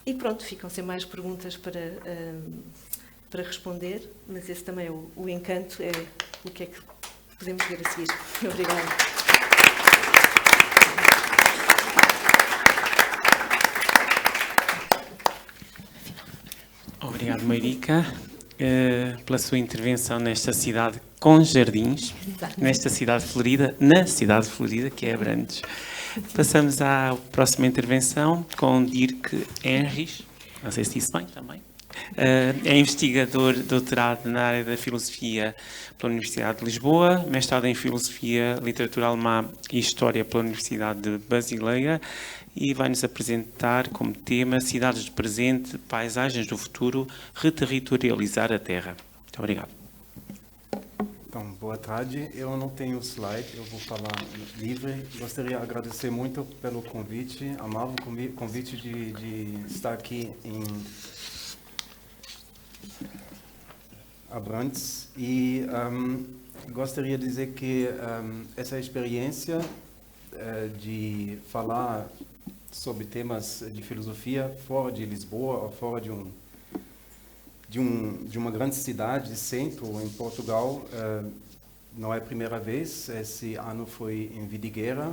E pronto, ficam sem mais perguntas para responder, mas esse também é o encanto, é o que é que podemos ver a seguir. Obrigada. Obrigado, Meirica. pela sua intervenção nesta cidade com jardins, nesta cidade florida, na cidade florida, que é Abrantes. Passamos à próxima intervenção com Dirk Henrich, não sei se disse bem também. É investigador doutorado na área da filosofia pela Universidade de Lisboa, mestrado em filosofia, literatura alemã e história pela Universidade de Basileia, e vai-nos apresentar como tema Cidades do Presente, Paisagens do Futuro, Reterritorializar a Terra. Muito obrigado. Então, boa tarde. Eu não tenho slide, eu vou falar livre. Gostaria de agradecer muito pelo convite, amável convite de estar aqui em Abrantes. E gostaria de dizer que essa experiência de falar sobre temas de filosofia fora de Lisboa ou fora de uma grande cidade, centro, em Portugal, não é a primeira vez. Esse ano foi em Vidigueira.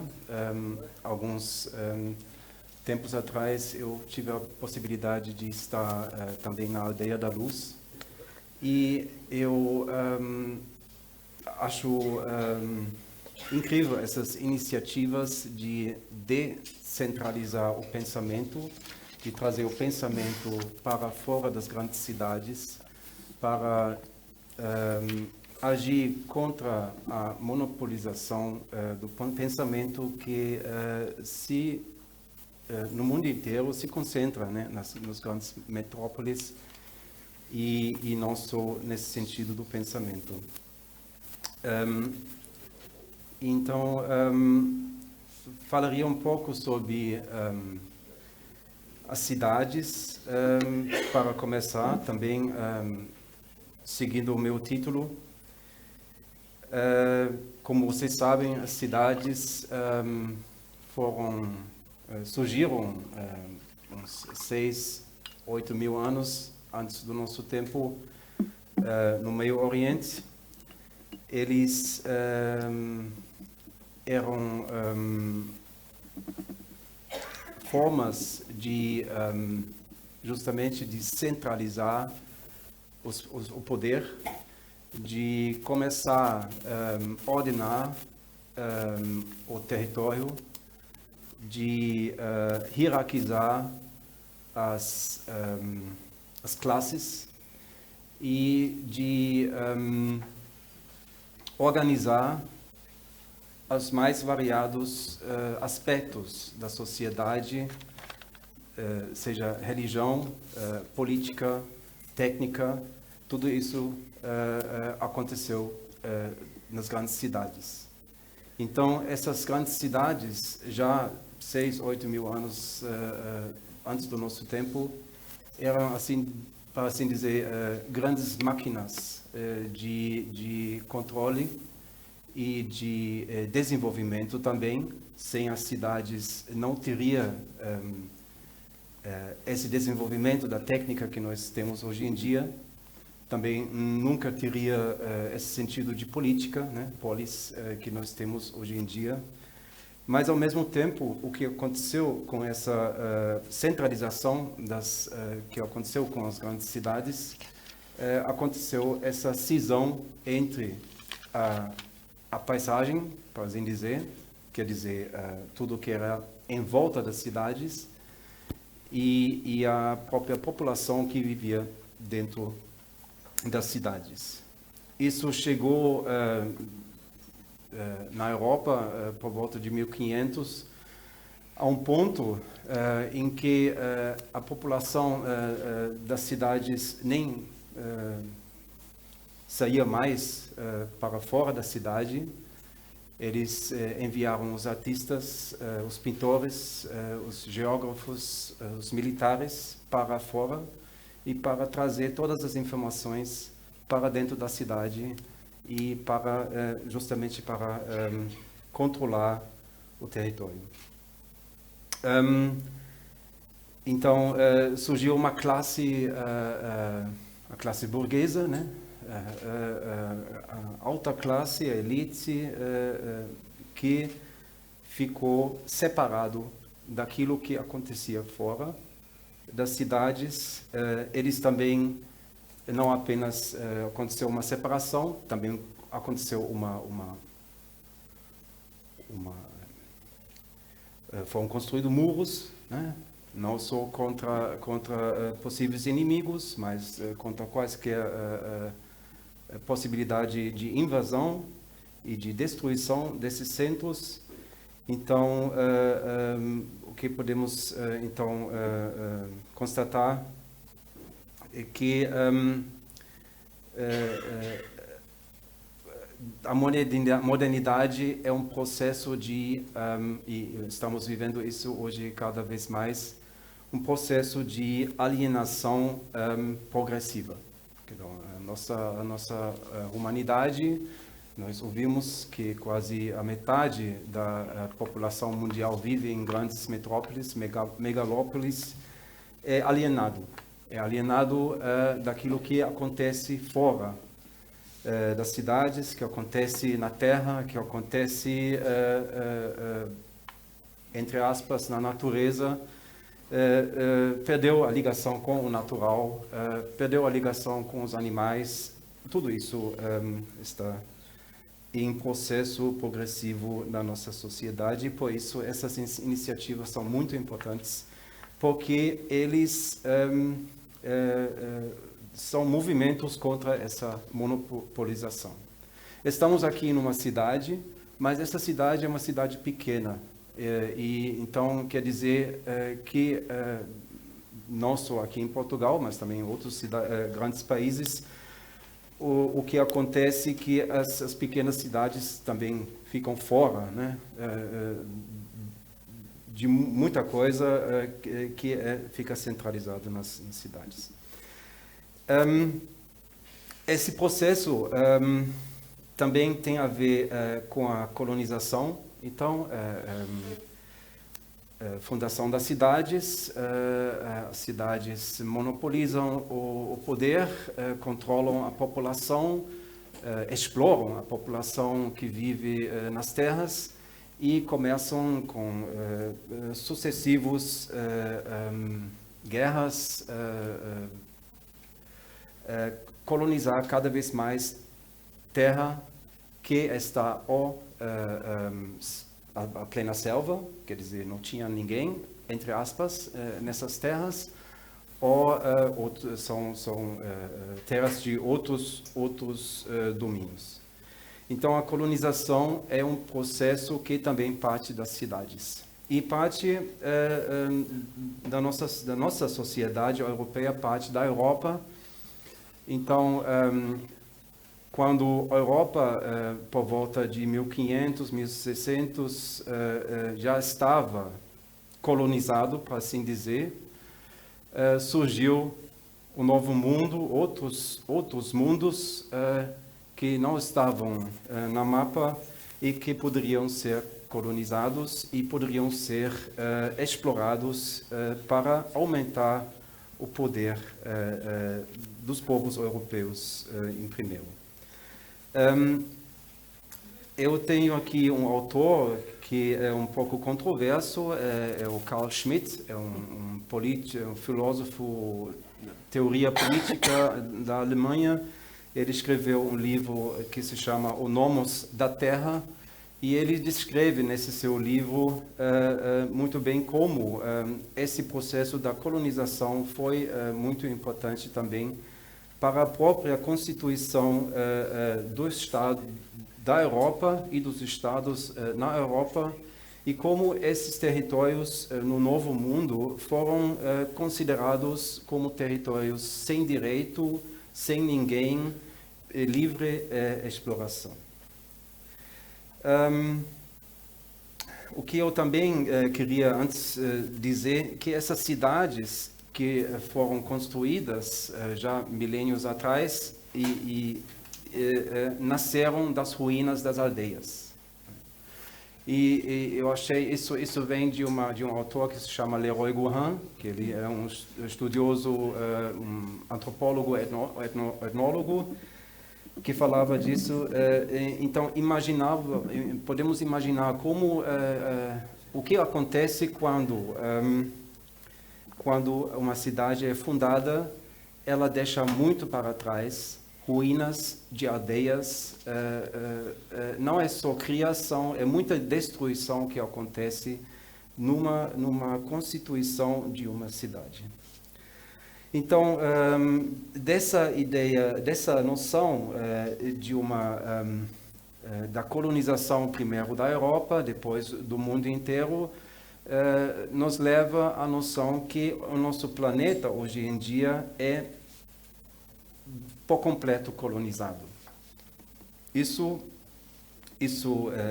Alguns tempos atrás eu tive a possibilidade de estar também na Aldeia da Luz. E eu acho incrível essas iniciativas de descentralizar o pensamento, de trazer o pensamento para fora das grandes cidades, para agir contra a monopolização do pensamento que no mundo inteiro se concentra, né, nas grandes metrópoles, e não só nesse sentido do pensamento. Então, falaria um pouco sobre as cidades, para começar, também seguindo o meu título. Como vocês sabem, as cidades surgiram uns 6, 8 mil anos antes do nosso tempo, no Meio Oriente. Eles eram formas de justamente de centralizar o poder, de começar a ordenar o território, de hierarquizar as classes e de organizar os mais variados aspectos da sociedade, seja religião, política, técnica. Tudo isso aconteceu nas grandes cidades. Então, essas grandes cidades, já 6, 8 mil anos antes do nosso tempo, eram, assim, para assim dizer, grandes máquinas de controle e de desenvolvimento também. Sem as cidades não teria esse desenvolvimento da técnica que nós temos hoje em dia. Também nunca teria esse sentido de política, né, polis, que nós temos hoje em dia. Mas, ao mesmo tempo, o que aconteceu com essa centralização que aconteceu com as grandes cidades, aconteceu essa cisão entre a paisagem, por assim dizer, quer dizer, tudo que era em volta das cidades, e a própria população que vivia dentro das cidades. Isso chegou na Europa por volta de 1500 a um ponto em que a população das cidades nem saía mais para fora da cidade. Eles enviaram os artistas, os pintores, os geógrafos, os militares para fora, e para trazer todas as informações para dentro da cidade e para justamente para controlar o território. Então surgiu uma classe, a classe burguesa, né? A alta classe, a elite, que ficou separado daquilo que acontecia fora das cidades. Eles também não apenas aconteceu uma separação, também aconteceu foram construídos muros, né? Não só contra possíveis inimigos, mas contra quaisquer possibilidade de invasão e de destruição desses centros. Então, o que podemos então constatar é que a modernidade é um processo de, e estamos vivendo isso hoje cada vez mais, um processo de alienação progressiva. Então, a nossa humanidade, nós ouvimos que quase a metade da população mundial vive em grandes metrópoles, megalópolis, é alienado. É alienado daquilo que acontece fora das cidades, que acontece na terra, que acontece, entre aspas, na natureza. Perdeu a ligação com o natural, perdeu a ligação com os animais. Tudo isso está em processo progressivo na nossa sociedade, e por isso essas iniciativas são muito importantes, porque eles são movimentos contra essa monopolização. Estamos aqui numa cidade, mas essa cidade é uma cidade pequena, e então quer dizer que não só aqui em Portugal, mas também em outros grandes países, o que acontece é que as pequenas cidades também ficam fora, né, de muita coisa que fica centralizado nas cidades. Esse processo também tem a ver com a colonização. Então, fundação das cidades, as cidades monopolizam o poder, controlam a população, exploram a população que vive nas terras e começam com sucessivos guerras, colonizar cada vez mais terra que está a plena selva, quer dizer, não tinha ninguém, entre aspas, nessas terras, ou são terras de outros domínios. Então, a colonização é um processo que também parte das cidades. E parte da nossa sociedade europeia, parte da Europa. Então, quando a Europa, por volta de 1500, 1600, já estava colonizado, para assim dizer, surgiu um novo mundo, outros mundos que não estavam no mapa e que poderiam ser colonizados e poderiam ser explorados para aumentar o poder dos povos europeus em primeiro. Eu tenho aqui um autor que é um pouco controverso, é o Carl Schmitt, é um filósofo de teoria política da Alemanha. Ele escreveu um livro que se chama O Nomos da Terra, e ele descreve nesse seu livro muito bem como esse processo da colonização foi muito importante também para a própria constituição do Estado da Europa e dos Estados na Europa, e como esses territórios no Novo Mundo foram considerados como territórios sem direito, sem ninguém, livre exploração. O que eu também queria antes dizer, que essas cidades que foram construídas já milênios atrás e nasceram das ruínas das aldeias. E eu achei isso vem de um autor que se chama Leroy Gorin, que ele é um estudioso, um antropólogo, etnólogo, que falava disso. Então podemos imaginar como o que acontece quando uma cidade é fundada ela deixa muito para trás ruínas de aldeias. Não é só criação, é muita destruição que acontece numa constituição de uma cidade. Então, dessa ideia, dessa noção da colonização primeiro da Europa, depois do mundo inteiro, nos leva à noção que o nosso planeta hoje em dia é por completo colonizado. Isso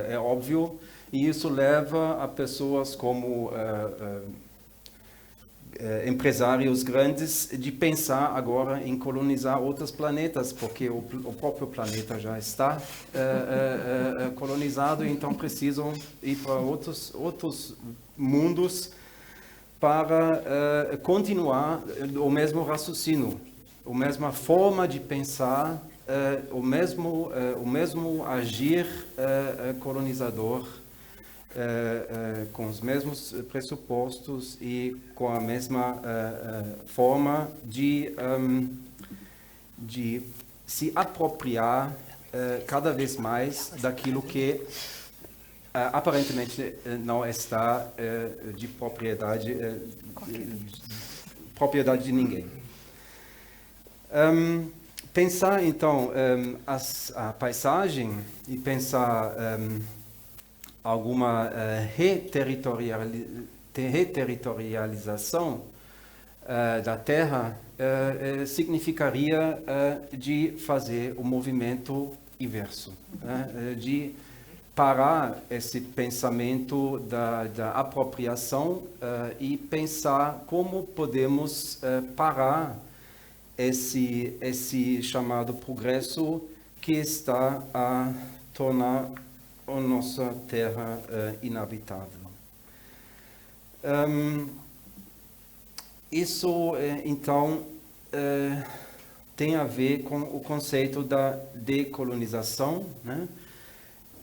é óbvio, e isso leva a pessoas como empresários grandes de pensar agora em colonizar outros planetas, porque o próprio planeta já está colonizado, então precisam ir para outros mundos para continuar o mesmo raciocínio, a mesma forma de pensar, o mesmo agir colonizador, com os mesmos pressupostos e com a mesma forma de se apropriar cada vez mais daquilo que aparentemente não está de propriedade de ninguém. Pensar então a paisagem e pensar alguma reterritorialização da Terra significaria de fazer o movimento inverso, de parar esse pensamento da apropriação e pensar como podemos parar esse chamado progresso que está a tornar a nossa terra inabitável. Isso, então, tem a ver com o conceito da decolonização, né?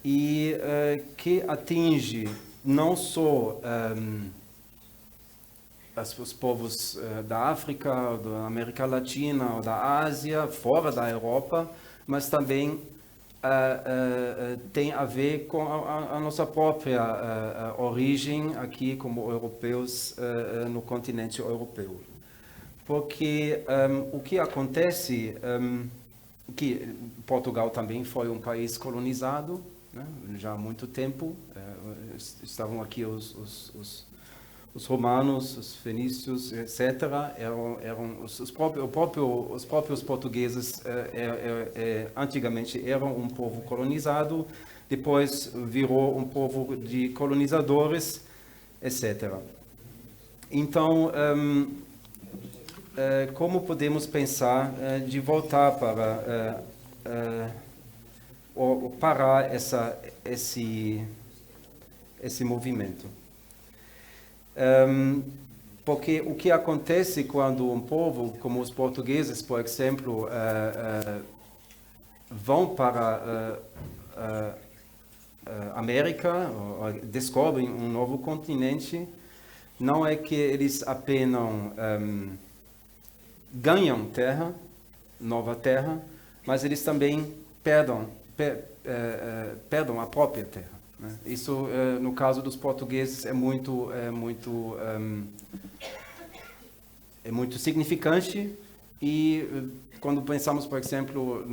E que atinge não só os povos da África, da América Latina ou da Ásia, fora da Europa, mas também tem a ver com a nossa própria origem aqui como europeus no continente europeu. Porque o que acontece, que Portugal também foi um país colonizado, né, já há muito tempo, estavam aqui os romanos, os fenícios, etc. Os próprios portugueses antigamente eram um povo colonizado, depois virou um povo de colonizadores, etc. Então, como podemos pensar de voltar para parar esse movimento? Porque o que acontece quando um povo, como os portugueses, por exemplo, vão para a América, descobrem um novo continente, não é que eles apenas ganham terra, nova terra, mas eles também perdem a própria terra. Isso, no caso dos portugueses, é muito significante, e quando pensamos, por exemplo,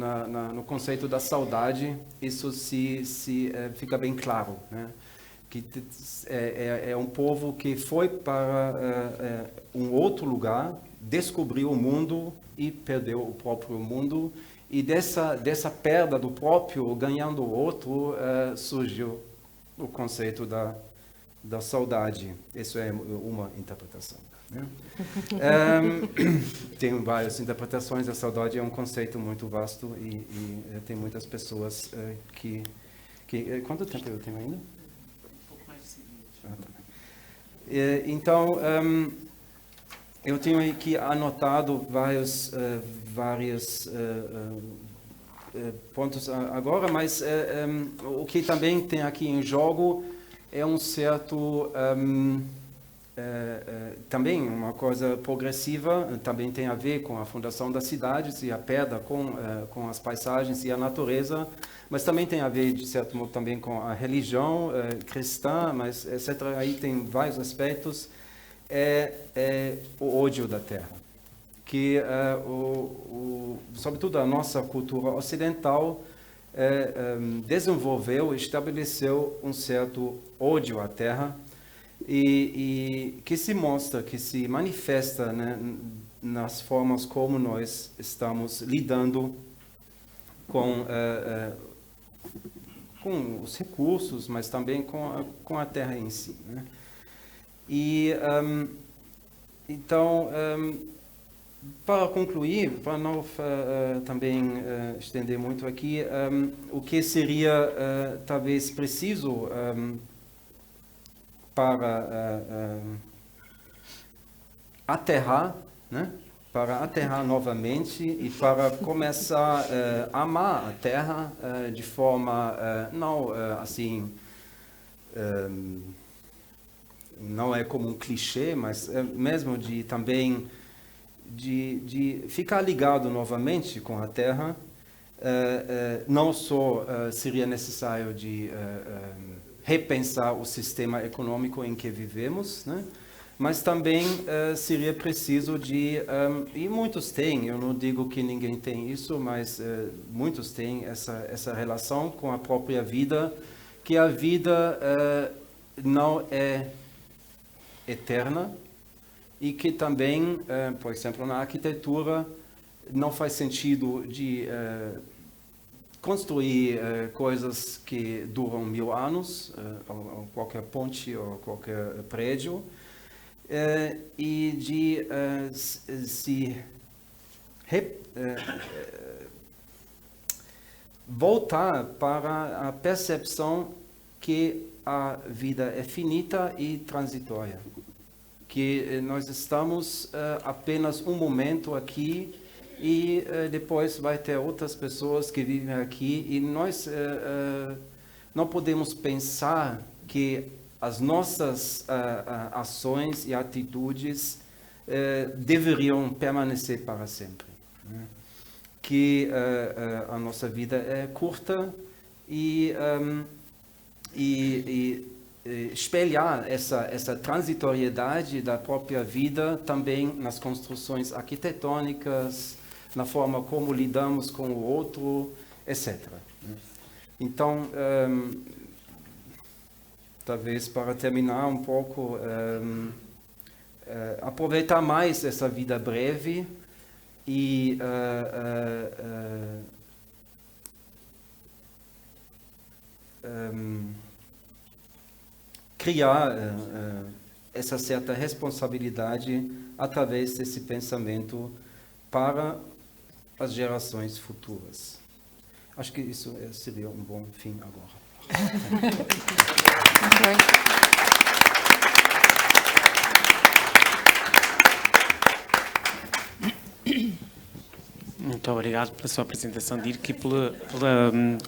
no conceito da saudade, isso fica bem claro, né? Que é um povo que foi para um outro lugar, descobriu o mundo e perdeu o próprio mundo, e dessa perda do próprio, ganhando o outro, surgiu o conceito da saudade. Isso é uma interpretação, né? Tem várias interpretações. A saudade é um conceito muito vasto e tem muitas pessoas que... Quanto tempo eu tenho ainda? Um pouco mais de 5 minutos. Então, eu tenho aqui anotado vários pontos agora, mas o que também tem aqui em jogo é um certo também uma coisa progressiva, também tem a ver com a fundação das cidades e a perda com as paisagens e a natureza, mas também tem a ver, de certo modo, também com a religião cristã, mas etc. Aí tem vários aspectos. É o ódio da terra, que sobretudo a nossa cultura ocidental desenvolveu, estabeleceu um certo ódio à terra, e que se mostra, que se manifesta, né, nas formas como nós estamos lidando com os recursos, mas também com a terra em si, né? E então, para concluir, para não também estender muito aqui, o que seria talvez preciso para aterrar, né? Para aterrar novamente e para começar a amar a terra de forma não assim, não é como um clichê, mas mesmo de também de ficar ligado novamente com a terra. Não só seria necessário de repensar o sistema econômico em que vivemos, né? Mas também seria preciso e muitos têm, eu não digo que ninguém tem isso, mas muitos têm essa relação com a própria vida, que a vida não é eterna e que também, por exemplo, na arquitetura, não faz sentido de construir coisas que duram 1000 anos, ou qualquer ponte ou qualquer prédio, e de voltar para a percepção que a vida é finita e transitória, que nós estamos apenas um momento aqui e depois vai ter outras pessoas que vivem aqui, e nós não podemos pensar que as nossas ações e atitudes deveriam permanecer para sempre, né? Que a nossa vida é curta e espelhar essa transitoriedade da própria vida também nas construções arquitetônicas, na forma como lidamos com o outro, etc. Então, talvez para terminar um pouco, aproveitar mais essa vida breve e criar essa certa responsabilidade através desse pensamento para as gerações futuras. Acho que isso seria um bom fim agora. Muito bem. Muito obrigado pela sua apresentação, Dirk, e pelo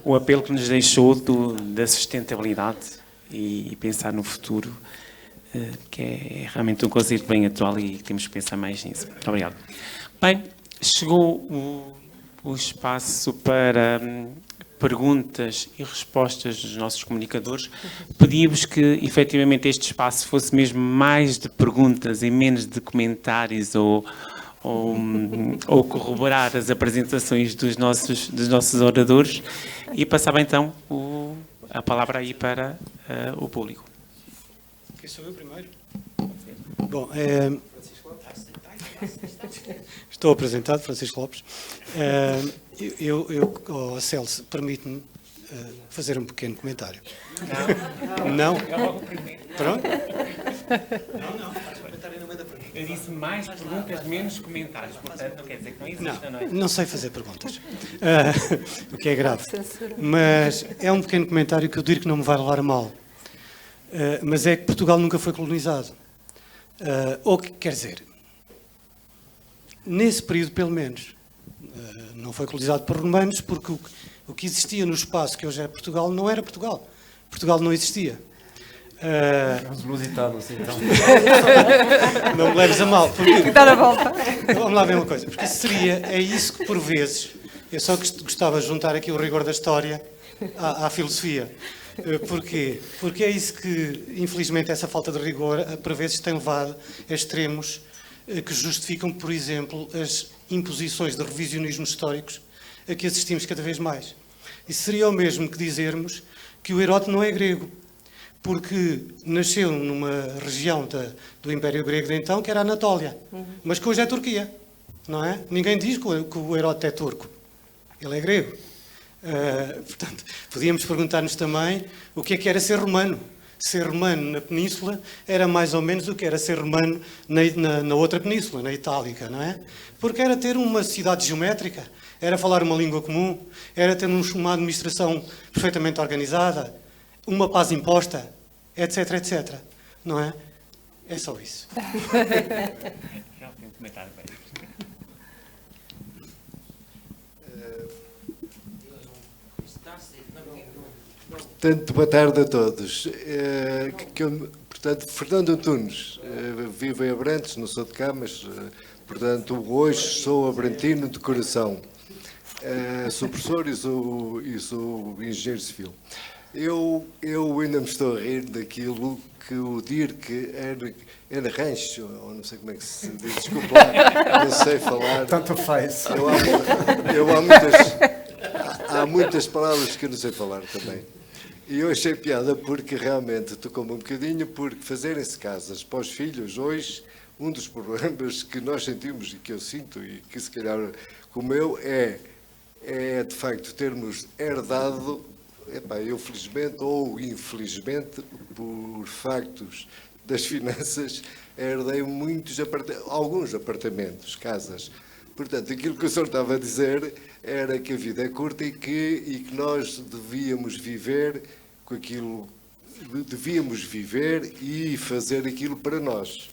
o apelo que nos deixou da sustentabilidade e pensar no futuro, que é realmente um conceito bem atual e temos que pensar mais nisso. Muito obrigado. Bem, chegou o espaço para perguntas e respostas dos nossos comunicadores. Pedimos que, efetivamente, este espaço fosse mesmo mais de perguntas e menos de comentários ou corroborar as apresentações dos nossos oradores, e passava então a palavra aí para o público. Quem sou eu primeiro? Bom, estou apresentado, Francisco Lopes. Celso, permite-me fazer um pequeno comentário. Não? Pronto? Não. Eu disse mais perguntas, menos comentários, portanto não quer dizer que não exista, não é? Não sei fazer perguntas, o que é grave. Mas é um pequeno comentário que eu digo que não me vai levar a mal. Mas é que Portugal nunca foi colonizado. Ou que quer dizer, nesse período pelo menos, não foi colonizado por romanos, porque o que existia no espaço que hoje é Portugal não era Portugal. Portugal não existia. Os lusitanos, então. Não me leves a mal. Porque, Dar a volta. vamos lá ver uma coisa. Porque é isso que por vezes, eu só gostava de juntar aqui o rigor da história à filosofia. Porquê? Porque é isso que, infelizmente, essa falta de rigor, por vezes, tem levado a extremos que justificam, por exemplo, as imposições de revisionismos históricos a que assistimos cada vez mais. Isso seria o mesmo que dizermos que o Heródoto não é grego, porque nasceu numa região do Império Grego de então, que era a Anatólia, mas que hoje é Turquia, não é? Ninguém diz que o Heródoto é turco, ele é grego. Portanto, podíamos perguntar-nos também o que era ser romano. Ser romano na Península era mais ou menos o que era ser romano na outra península, na Itálica, não é? Porque era ter uma cidade geométrica, era falar uma língua comum, era ter uma administração perfeitamente organizada, uma paz imposta, etc, etc. Não é? É só isso. Portanto, boa tarde a todos. Portanto, Fernando Antunes, vivo em Abrantes, não sou de cá, mas, portanto, hoje sou abrantino de coração. Sou professor e sou engenheiro civil. Eu ainda me estou a rir daquilo que o Dirk era rancho, ou não sei como é que se diz, desculpa lá, não sei falar. Tanto faz. Há muitas palavras que eu não sei falar também. E eu achei piada porque realmente tocou-me um bocadinho, porque fazerem-se casas para os filhos hoje, um dos problemas que nós sentimos e que eu sinto e que se calhar como eu é de facto termos herdado, eu felizmente ou infelizmente, por factos das finanças, herdei alguns apartamentos, casas. Portanto, aquilo que o senhor estava a dizer era que a vida é curta e que nós devíamos viver com aquilo, devíamos viver e fazer aquilo para nós.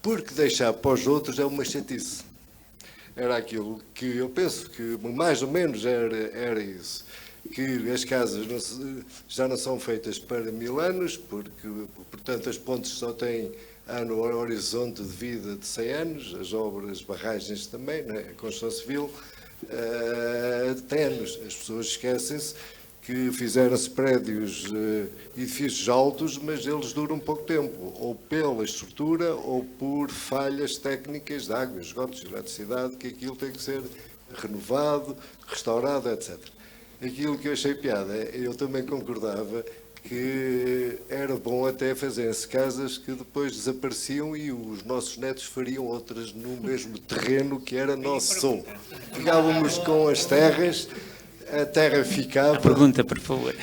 Porque deixar para os outros é uma chatice. Era aquilo que eu penso que mais ou menos era isso. Que as casas já não são feitas para 1000 anos, porque, portanto, as pontes só têm no horizonte de vida de 100 anos, as obras, barragens também, né? A construção civil tem anos. As pessoas esquecem-se que fizeram-se prédios, edifícios altos, mas eles duram pouco tempo, ou pela estrutura, ou por falhas técnicas de água, esgotos, de eletricidade, que aquilo tem que ser renovado, restaurado, etc. Aquilo que eu achei piada, eu também concordava que era bom até fazerem-se casas que depois desapareciam e os nossos netos fariam outras no mesmo terreno que era nosso. Ficávamos com as terras, a terra ficava... A pergunta, por favor.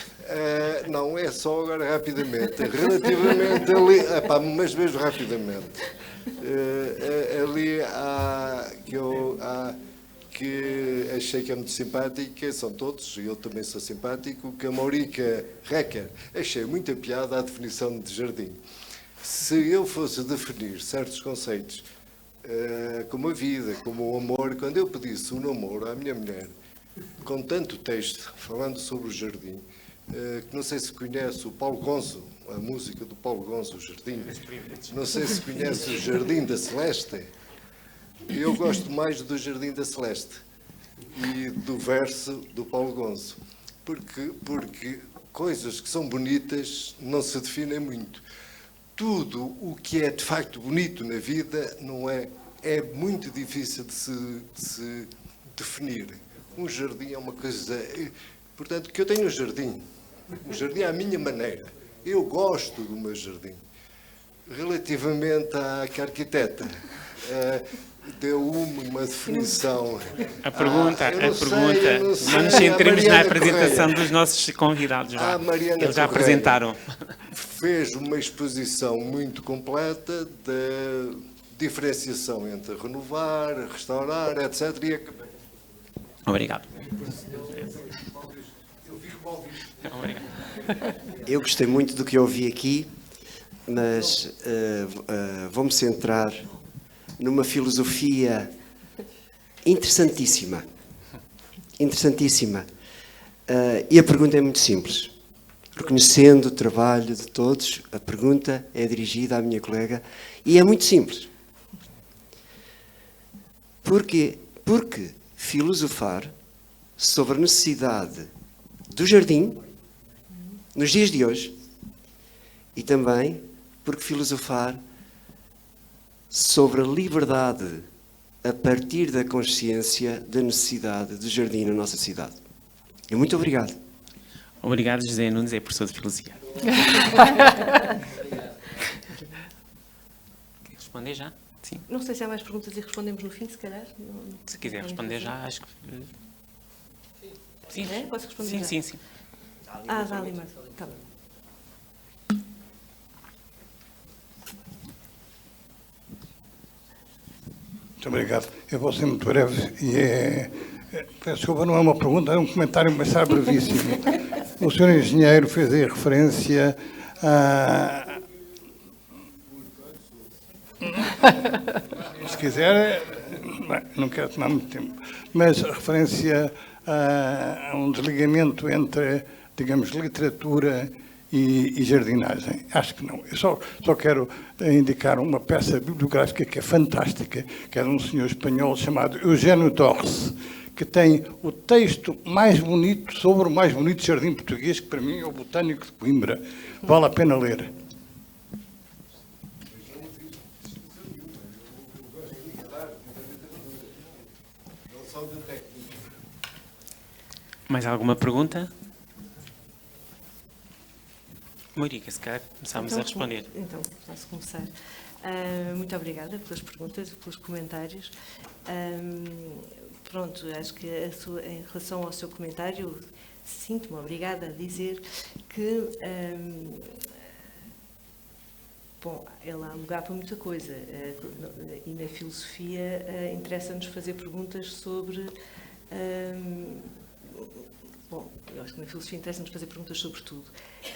Não, é só agora rapidamente. Relativamente ali... mas mesmo rapidamente. Ali que achei que é muito simpática, são todos, e eu também sou simpático, que a Maurica Recker, achei muita piada a definição de jardim. Se eu fosse definir certos conceitos, como a vida, como o amor, quando eu pedisse um namoro à minha mulher, com tanto texto, falando sobre o jardim, que não sei se conhece o Paulo Gonzo, a música do Paulo Gonzo, o Jardim, não sei se conhece o Jardim da Celeste. Eu gosto mais do Jardim da Celeste e do verso do Paulo Gonzo, porque coisas que são bonitas não se definem muito. Tudo o que é de facto bonito na vida não é muito difícil de se definir. Um jardim é uma coisa... Portanto, que eu tenho um jardim à minha maneira. Eu gosto do meu jardim. Relativamente à arquiteta... deu uma definição. A pergunta, vamos centrarmos na apresentação dos nossos convidados. Eles já apresentaram. Fez uma exposição muito completa da diferenciação entre renovar, restaurar, etc. Obrigado. Eu gostei muito do que ouvi aqui, mas vou-me centrar numa filosofia interessantíssima. E a pergunta é muito simples. reconhecendo o trabalho de todos, a pergunta é dirigida à minha colega e é muito simples. Porquê? Porque filosofar sobre a necessidade do jardim nos dias de hoje e também porque filosofar sobre a liberdade a partir da consciência da necessidade do jardim na nossa cidade. E muito obrigado. Obrigado, José Nunes, é professor de filosofia. Quer responder já? Sim. Não sei se há mais perguntas e respondemos no fim, se calhar. Se quiser responder já, acho que... Sim. É? Posso responder Sim, já? sim, sim. Dá ali mais. Tá bem. Muito obrigado. Eu vou ser muito breve e peço desculpa, não é uma pergunta, é um comentário, mas será brevíssimo. O senhor engenheiro fez aí referência a... Se quiser, não quero tomar muito tempo, mas a referência a um desligamento entre, digamos, literatura e jardinagem. Acho que não. Eu só quero indicar uma peça bibliográfica que é fantástica, que é de um senhor espanhol chamado Eugênio Torres, que tem o texto mais bonito sobre o mais bonito jardim português, que para mim é o Botânico de Coimbra. Vale a pena ler. Mais alguma pergunta? Moirica, se calhar começámos a responder. Então, posso começar. Muito obrigada pelas perguntas e pelos comentários. Pronto, acho que em relação ao seu comentário, sinto-me obrigada a dizer que bom, ele há lugar para muita coisa e na filosofia interessa-nos fazer perguntas sobre bom, eu acho que na filosofia interessa-nos fazer perguntas sobre tudo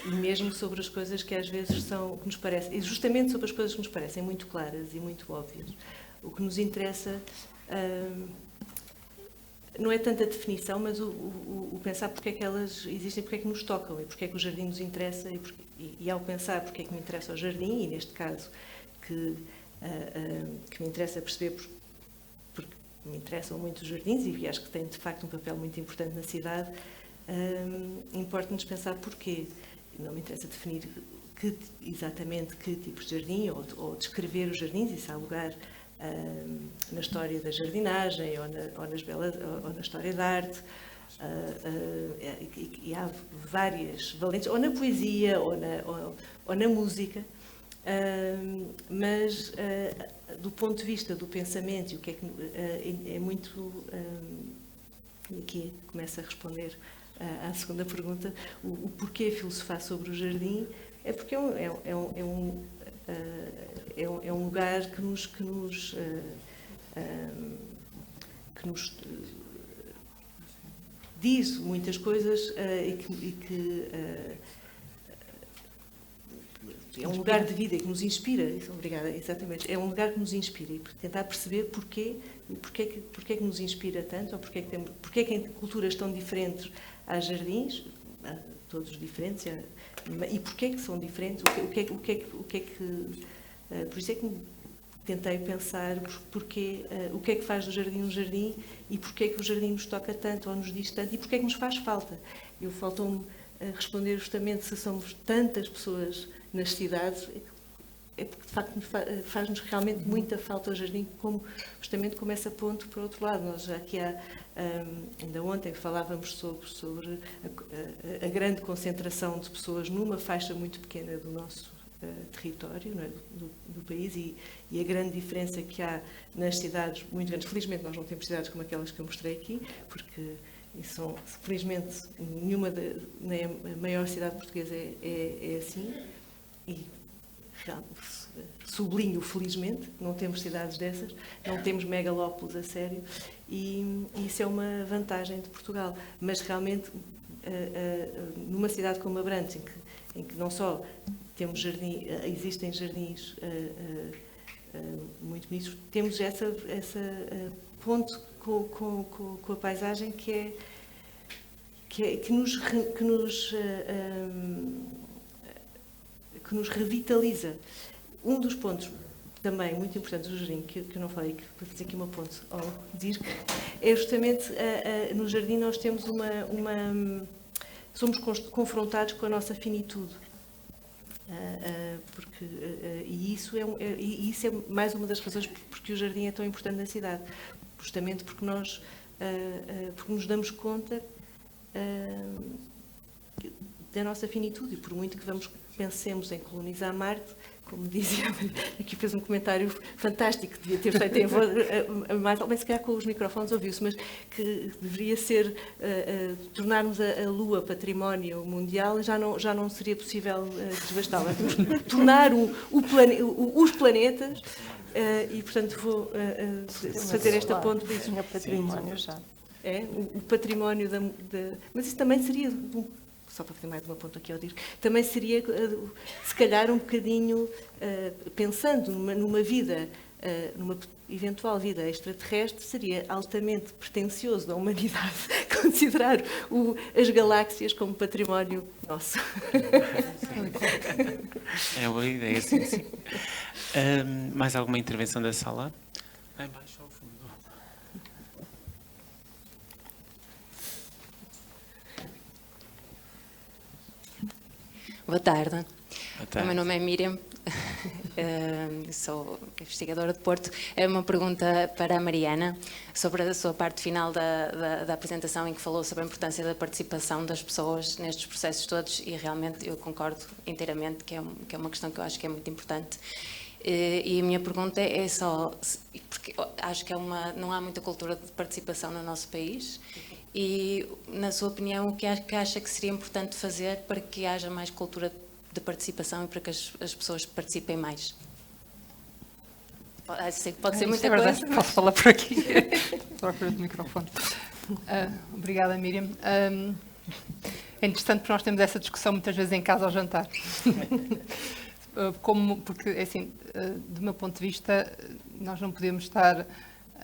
e mesmo sobre as coisas que às vezes que nos parecem, e justamente sobre as coisas que nos parecem muito claras e muito óbvias. O que nos interessa não é tanto a definição, mas o pensar porque é que elas existem, porque é que nos tocam e porque é que o jardim nos interessa e ao pensar porque é que me interessa o jardim, e neste caso que me interessa perceber porque me interessam muito os jardins e acho que têm de facto um papel muito importante na cidade, importa-nos pensar porquê. Não me interessa definir exatamente que tipo de jardim ou descrever os jardins, isso há lugar na história da jardinagem ou na história da arte, e há várias valentes, ou na poesia ou na música, mas do ponto de vista do pensamento, e o que é que é muito, e aqui começo a responder à segunda pergunta, o porquê filosofar sobre o jardim, é porque é um lugar que nos diz muitas coisas e que é um lugar de vida que nos inspira. Obrigada, exatamente. É um lugar que nos inspira e tentar perceber porquê que nos inspira tanto, ou porquê que em culturas tão diferentes há jardins, todos diferentes, e porquê que são diferentes, o que é que por isso é que tentei pensar o que é que faz do jardim um jardim e porquê é que o jardim nos toca tanto ou nos diz tanto e porquê é que nos faz falta. Faltou-me responder justamente se somos tantas pessoas nas cidades, é porque de facto faz-nos realmente muita falta o jardim, justamente como essa ponte para o outro lado. Nós já aqui ainda ontem falávamos sobre a grande concentração de pessoas numa faixa muito pequena do nosso território, não é? do país e a grande diferença que há nas cidades muito grandes. Felizmente nós não temos cidades como aquelas que eu mostrei aqui, porque felizmente nem a maior cidade portuguesa é assim, e sublinho felizmente, não temos cidades dessas, não temos megalópolis a sério, e isso é uma vantagem de Portugal, mas realmente numa cidade como Abrantes, em que não só temos existem jardins muito bonitos, temos essa ponte com a paisagem que que nos revitaliza. Um dos pontos também muito importantes do jardim, que eu não falei, que vou fazer aqui uma ponte ao dizer, é justamente no jardim nós temos somos confrontados com a nossa finitude. E isso é mais uma das razões porque o jardim é tão importante na cidade, justamente porque porque nos damos conta da nossa finitude, e por muito que pensemos em colonizar Marte, como dizia, aqui fez um comentário fantástico, devia ter feito em voz, mas se calhar com os microfones ouviu-se, mas que deveria ser tornarmos a Lua património mundial, já não seria possível devastá-la. Tornar os planetas, e portanto vou fazer esta ponte. O património já. É, o património mas isso também seria... Só para fazer mais uma ponta aqui ao dir, também seria, se calhar, um bocadinho, pensando numa vida, numa eventual vida extraterrestre, seria altamente pretencioso da humanidade considerar as galáxias como património nosso. É boa ideia, sim, sim. Mais alguma intervenção da sala? Lá embaixo ao fundo. Boa tarde. Boa tarde. O meu nome é Miriam, sou investigadora de Porto. É uma pergunta para a Mariana sobre a sua parte final da apresentação, em que falou sobre a importância da participação das pessoas nestes processos todos, e realmente eu concordo inteiramente que é uma questão que eu acho que é muito importante. E a minha pergunta é só, porque acho que não há muita cultura de participação no nosso país. E, na sua opinião, o que acha que seria importante fazer para que haja mais cultura de participação e para que as pessoas participem mais? Sei que pode ser muita coisa. Verdade. Posso falar por aqui? Procura do microfone. Obrigada, Miriam. É interessante porque nós temos essa discussão muitas vezes em casa ao jantar. Porque, assim, do meu ponto de vista, nós não podemos estar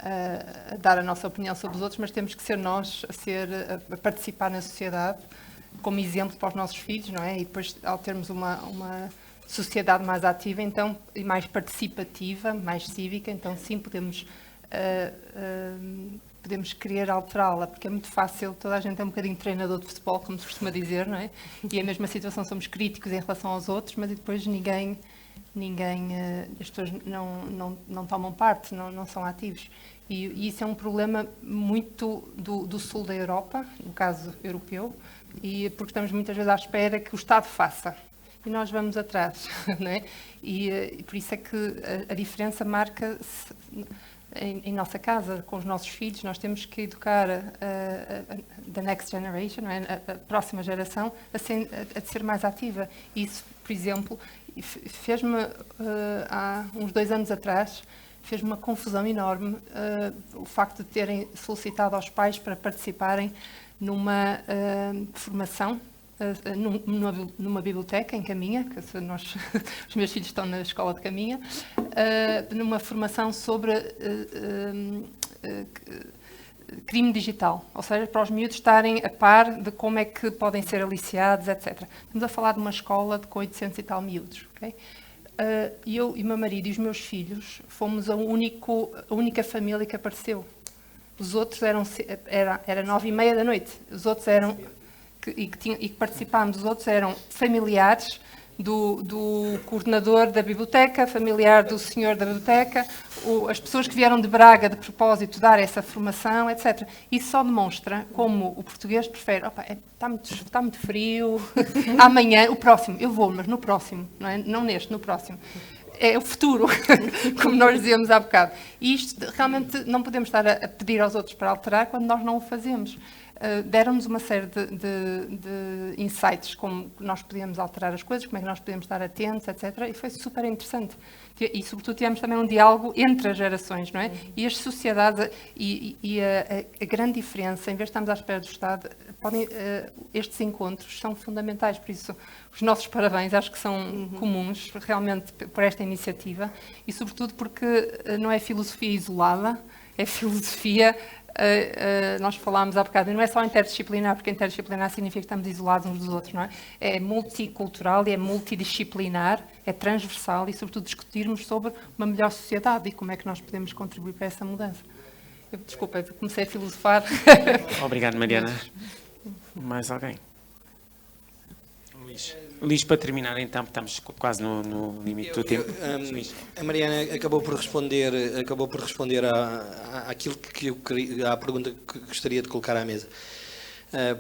a dar a nossa opinião sobre os outros, mas temos que ser nós a participar na sociedade como exemplo para os nossos filhos, não é? E depois, ao termos uma sociedade mais ativa, então, e mais participativa, mais cívica, então sim, podemos querer alterá-la, porque é muito fácil, toda a gente é um bocadinho treinador de futebol, como se costuma dizer, não é? E a mesma situação, somos críticos em relação aos outros, mas depois as pessoas não tomam parte, não são ativos. E isso é um problema muito do sul da Europa, no caso europeu, e porque estamos muitas vezes à espera que o Estado faça. E nós vamos atrás, não é? E por isso é que a diferença marca-se em nossa casa, com os nossos filhos. Nós temos que educar the next generation, não é? A próxima geração, a ser mais ativa. Isso, por exemplo, fez-me, há uns 2 anos atrás, fez-me uma confusão enorme o facto de terem solicitado aos pais para participarem numa formação, numa biblioteca em Caminha, que os meus filhos estão na escola de Caminha, numa formação sobre crime digital, ou seja, para os miúdos estarem a par de como é que podem ser aliciados, etc. Estamos a falar de uma escola com 800 e tal miúdos, ok? Eu e o meu marido e os meus filhos fomos a única família que apareceu. Os outros era 9h30 da noite. Os outros que participámos, os outros eram familiares do coordenador da biblioteca, familiar do senhor da biblioteca, as pessoas que vieram de Braga de propósito dar essa formação, etc. Isso só demonstra como o português prefere, está muito frio, amanhã, o próximo, eu vou, mas no próximo, não é? Não neste, no próximo. É o futuro, como nós dizíamos há bocado. E isto realmente não podemos estar a pedir aos outros para alterar quando nós não o fazemos. Deram-nos uma série de insights, como nós podíamos alterar as coisas, como é que nós podíamos estar atentos, etc. E foi super interessante. E, sobretudo, tivemos também um diálogo entre as gerações, não é? E as sociedades, a grande diferença, em vez de estarmos à espera do Estado, estes encontros são fundamentais. Por isso, os nossos parabéns, acho que são comuns, realmente, por esta iniciativa. E, sobretudo, porque não é filosofia isolada, é filosofia nós falámos há bocado, não é só interdisciplinar, porque interdisciplinar significa que estamos isolados uns dos outros, não é? É multicultural e é multidisciplinar, é transversal e, sobretudo, discutirmos sobre uma melhor sociedade e como é que nós podemos contribuir para essa mudança. Desculpa, eu comecei a filosofar. Obrigado, Mariana. Mais alguém? Luís, para terminar então, estamos quase no limite do tempo. A Mariana acabou por responder àquilo que eu queria, à pergunta que gostaria de colocar à mesa.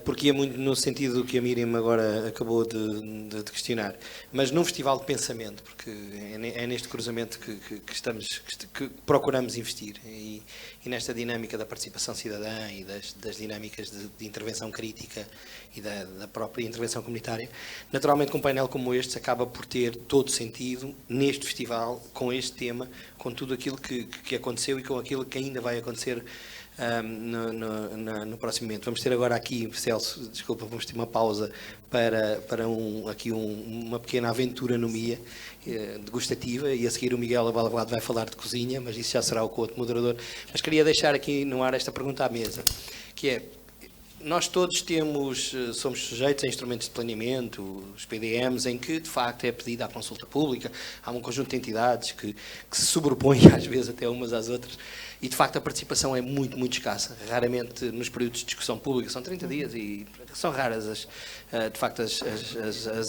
Porque é muito no sentido que a Miriam agora acabou de questionar. Mas num festival de pensamento, porque é neste cruzamento que procuramos investir. E nesta dinâmica da participação cidadã e das dinâmicas de intervenção crítica e da própria intervenção comunitária, naturalmente com um painel como este acaba por ter todo sentido neste festival, com este tema, com tudo aquilo que aconteceu e com aquilo que ainda vai acontecer no próximo momento. Vamos ter agora aqui, Celso, desculpa, vamos ter uma pausa para uma pequena aventura no MIA, degustativa, e a seguir o Miguel Abalavoado vai falar de cozinha, mas isso já será o outro moderador. Mas queria deixar aqui no ar esta pergunta à mesa, que é: nós todos somos sujeitos a instrumentos de planeamento, os PDMs, em que de facto é pedida a consulta pública, há um conjunto de entidades que se sobrepõem às vezes até umas às outras, e de facto a participação é muito, muito escassa. Raramente nos períodos de discussão pública, são 30 dias e são raras de facto as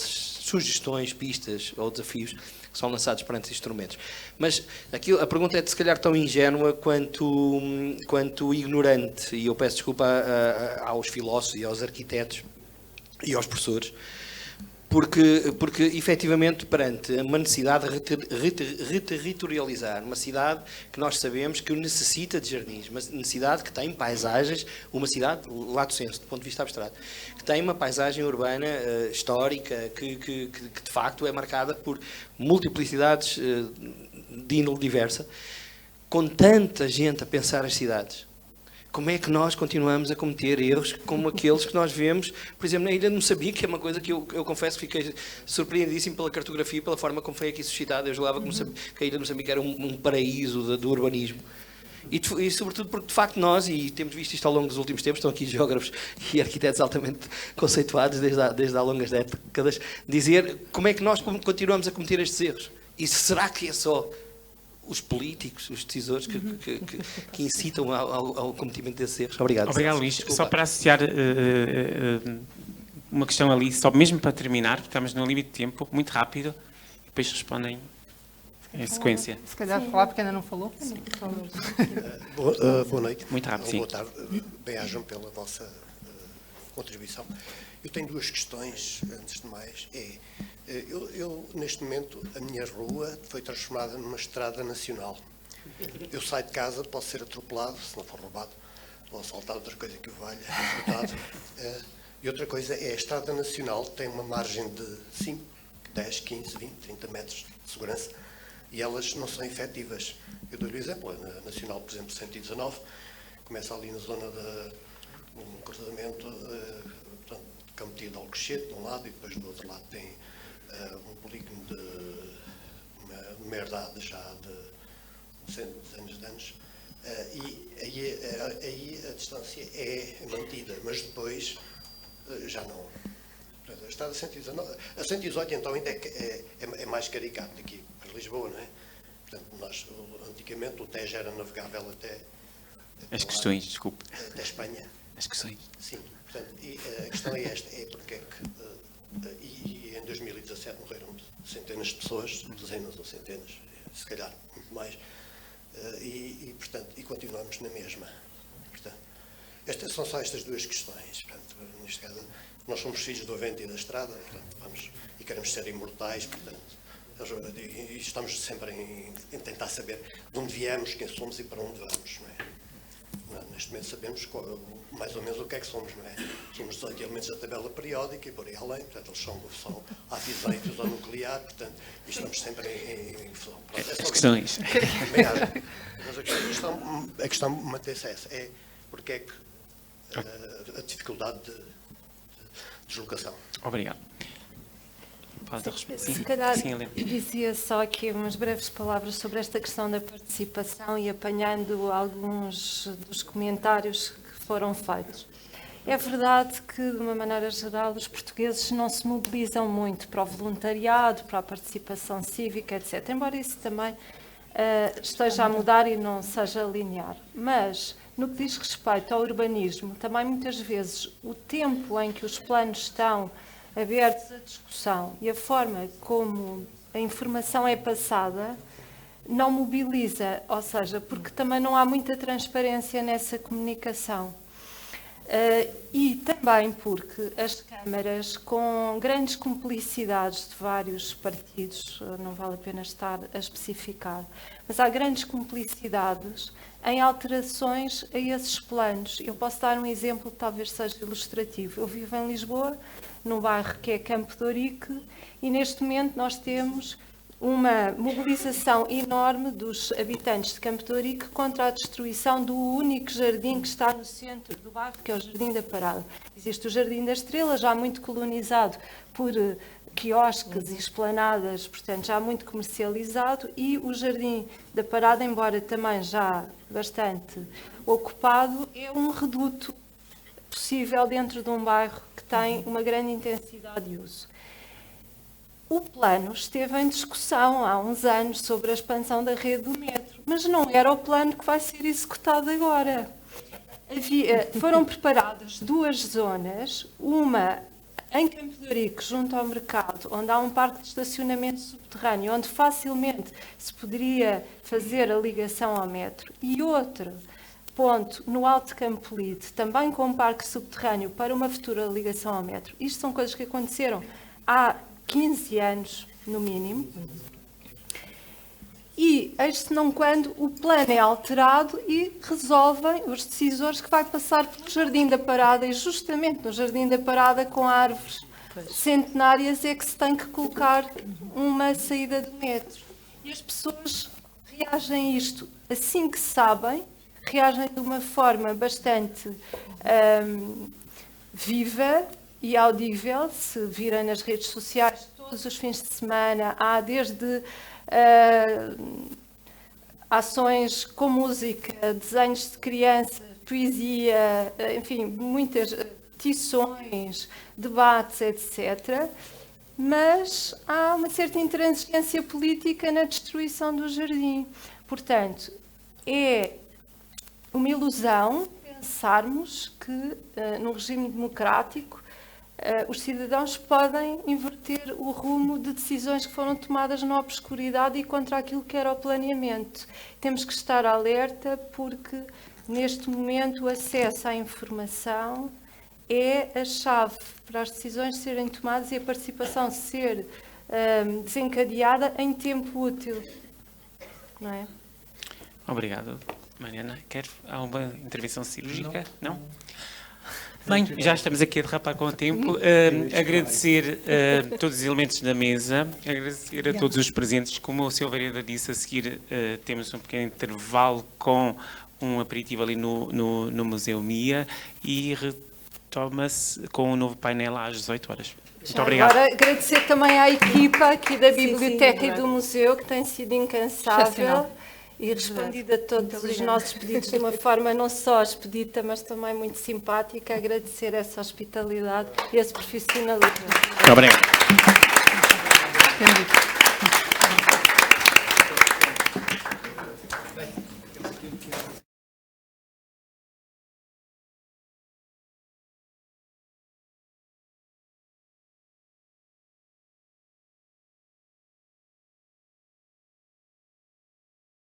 sugestões, pistas ou desafios que são lançados perante esses instrumentos. Mas a pergunta é, se calhar, tão ingênua quanto ignorante, e eu peço desculpa aos filósofos e aos arquitetos e aos professores, porque efetivamente, perante uma necessidade de reterritorializar uma cidade que nós sabemos que necessita de jardins, uma necessidade que tem paisagens, uma cidade, lato sensu, do ponto de vista abstrato, que tem uma paisagem urbana histórica que de facto é marcada por multiplicidades de índole diversa, com tanta gente a pensar as cidades. Como é que nós continuamos a cometer erros como aqueles que nós vemos, por exemplo, na Ilha de Moçambique, que é uma coisa que eu confesso que fiquei surpreendidíssimo pela cartografia e pela forma como foi aqui suscitada. Eu julgava que a Ilha de Moçambique era um paraíso do urbanismo. E sobretudo porque, de facto, nós, e temos visto isto ao longo dos últimos tempos, estão aqui geógrafos e arquitetos altamente conceituados desde há longas décadas, dizer como é que nós continuamos a cometer estes erros. E será que é só os políticos, os decisores que incitam ao cometimento desses erros? Obrigado. Obrigado, Luís. Desculpa. Só para associar uma questão ali, só mesmo para terminar, porque estamos no limite de tempo, muito rápido, e depois respondem em sequência. Se calhar falar porque ainda não falou. Boa noite. Muito rápido, sim. Boa tarde. Bem-ajam pela vossa contribuição. Eu tenho duas questões, antes de mais. Eu, neste momento, a minha rua foi transformada numa estrada nacional. Eu saio de casa, posso ser atropelado, se não for roubado, ou assaltado, outra coisa que o valha, furtado. E outra coisa é, a estrada nacional tem uma margem de 5, 10, 15, 20, 30 metros de segurança, e elas não são efetivas. Eu dou-lhe um exemplo, a nacional, por exemplo, 119, começa ali na zona de um cruzamento, portanto, Campo de Alcochete, de um lado, e depois do outro lado tem um polígono de uma herdade já de centenas de anos, e aí a distância é mantida, mas depois já não. A estrada 119, a 118 então ainda é mais caricato aqui para Lisboa, não é? Portanto, antigamente o Tejo era navegável até as questões, desculpe. Até Espanha. As questões. Sim, portanto, e a questão é esta, é porque é que e em 2017 morreram centenas de pessoas, dezenas ou centenas, se calhar muito mais, portanto, e continuamos na mesma. Portanto, são só estas duas questões. Portanto, neste caso, nós somos filhos do vento e da estrada, portanto, e queremos ser imortais, portanto, e estamos sempre em tentar saber de onde viemos, quem somos e para onde vamos, não é? Neste momento sabemos mais ou menos o que é que somos, não é? Somos 18 elementos da tabela periódica e por aí além, portanto, eles são ativeiros ou nuclear, portanto, e estamos sempre em fusão. As questões. Mas a questão mantém-se essa, é porque é que a dificuldade de deslocação. Obrigado. pode responder. Se calhar Sim, Helena. dizia só aqui umas breves palavras sobre esta questão da participação e apanhando alguns dos comentários que foram feitos. É verdade que, de uma maneira geral, os portugueses não se mobilizam muito para o voluntariado, para a participação cívica, etc. Embora isso também esteja a mudar e não seja linear. Mas, no que diz respeito ao urbanismo, também muitas vezes o tempo em que os planos estão abertos à discussão e a forma como a informação é passada não mobiliza, ou seja, porque também não há muita transparência nessa comunicação. E também porque as câmaras, com grandes cumplicidades de vários partidos, não vale a pena estar a especificar, mas há grandes cumplicidades em alterações a esses planos. Eu posso dar um exemplo que talvez seja ilustrativo. Eu vivo em Lisboa, num bairro que é Campo de Ourique, e neste momento nós temos uma mobilização enorme dos habitantes de Campo de Ourique contra a destruição do único jardim que está no centro do bairro, que é o Jardim da Parada. Existe o Jardim da Estrela, já muito colonizado por quiosques e esplanadas, portanto já muito comercializado, e o Jardim da Parada, embora também já bastante ocupado, é um reduto possível dentro de um bairro que tem uma grande intensidade de uso. O plano esteve em discussão há uns anos sobre a expansão da rede do metro, mas não era o plano que vai ser executado agora. Foram preparadas duas zonas, uma em Campo de Ourique, junto ao mercado, onde há um parque de estacionamento subterrâneo, onde facilmente se poderia fazer a ligação ao metro, e outro ponto no Alto Campolide, também com um parque subterrâneo para uma futura ligação ao metro. Isto são coisas que aconteceram há 15 anos, no mínimo, e eis-se não quando o plano é alterado e resolvem os decisores que vai passar pelo Jardim da Parada, e justamente no Jardim da Parada, com árvores centenárias, é que se tem que colocar uma saída do metro. E as pessoas reagem a isto assim que sabem, reagem de uma forma bastante viva e audível. Se virem nas redes sociais, todos os fins de semana há desde ações com música, desenhos de crianças, poesia, enfim, muitas tições, debates, etc. Mas há uma certa intransigência política na destruição do jardim. Portanto, é uma ilusão pensarmos que, num regime democrático, os cidadãos podem inverter o rumo de decisões que foram tomadas na obscuridade e contra aquilo que era o planeamento. Temos que estar alerta porque, neste momento, o acesso à informação é a chave para as decisões serem tomadas e a participação ser desencadeada em tempo útil. Não é? Obrigado, Mariana. Quer alguma intervenção cirúrgica? Não? Bem, já estamos aqui a derrapar com o tempo. Agradecer todos os elementos da mesa, agradecer a todos os presentes. Como o Sr. Vereador disse, a seguir temos um pequeno intervalo com um aperitivo ali no Museu MIA e retoma-se com um novo painel às 18 horas. Muito obrigado. Agora, agradecer também à equipa aqui da Biblioteca e do Museu, que tem sido incansável e respondido a todos os nossos pedidos de uma forma não só expedita, mas também muito simpática. Agradecer essa hospitalidade e esse profissionalismo. Muito obrigado.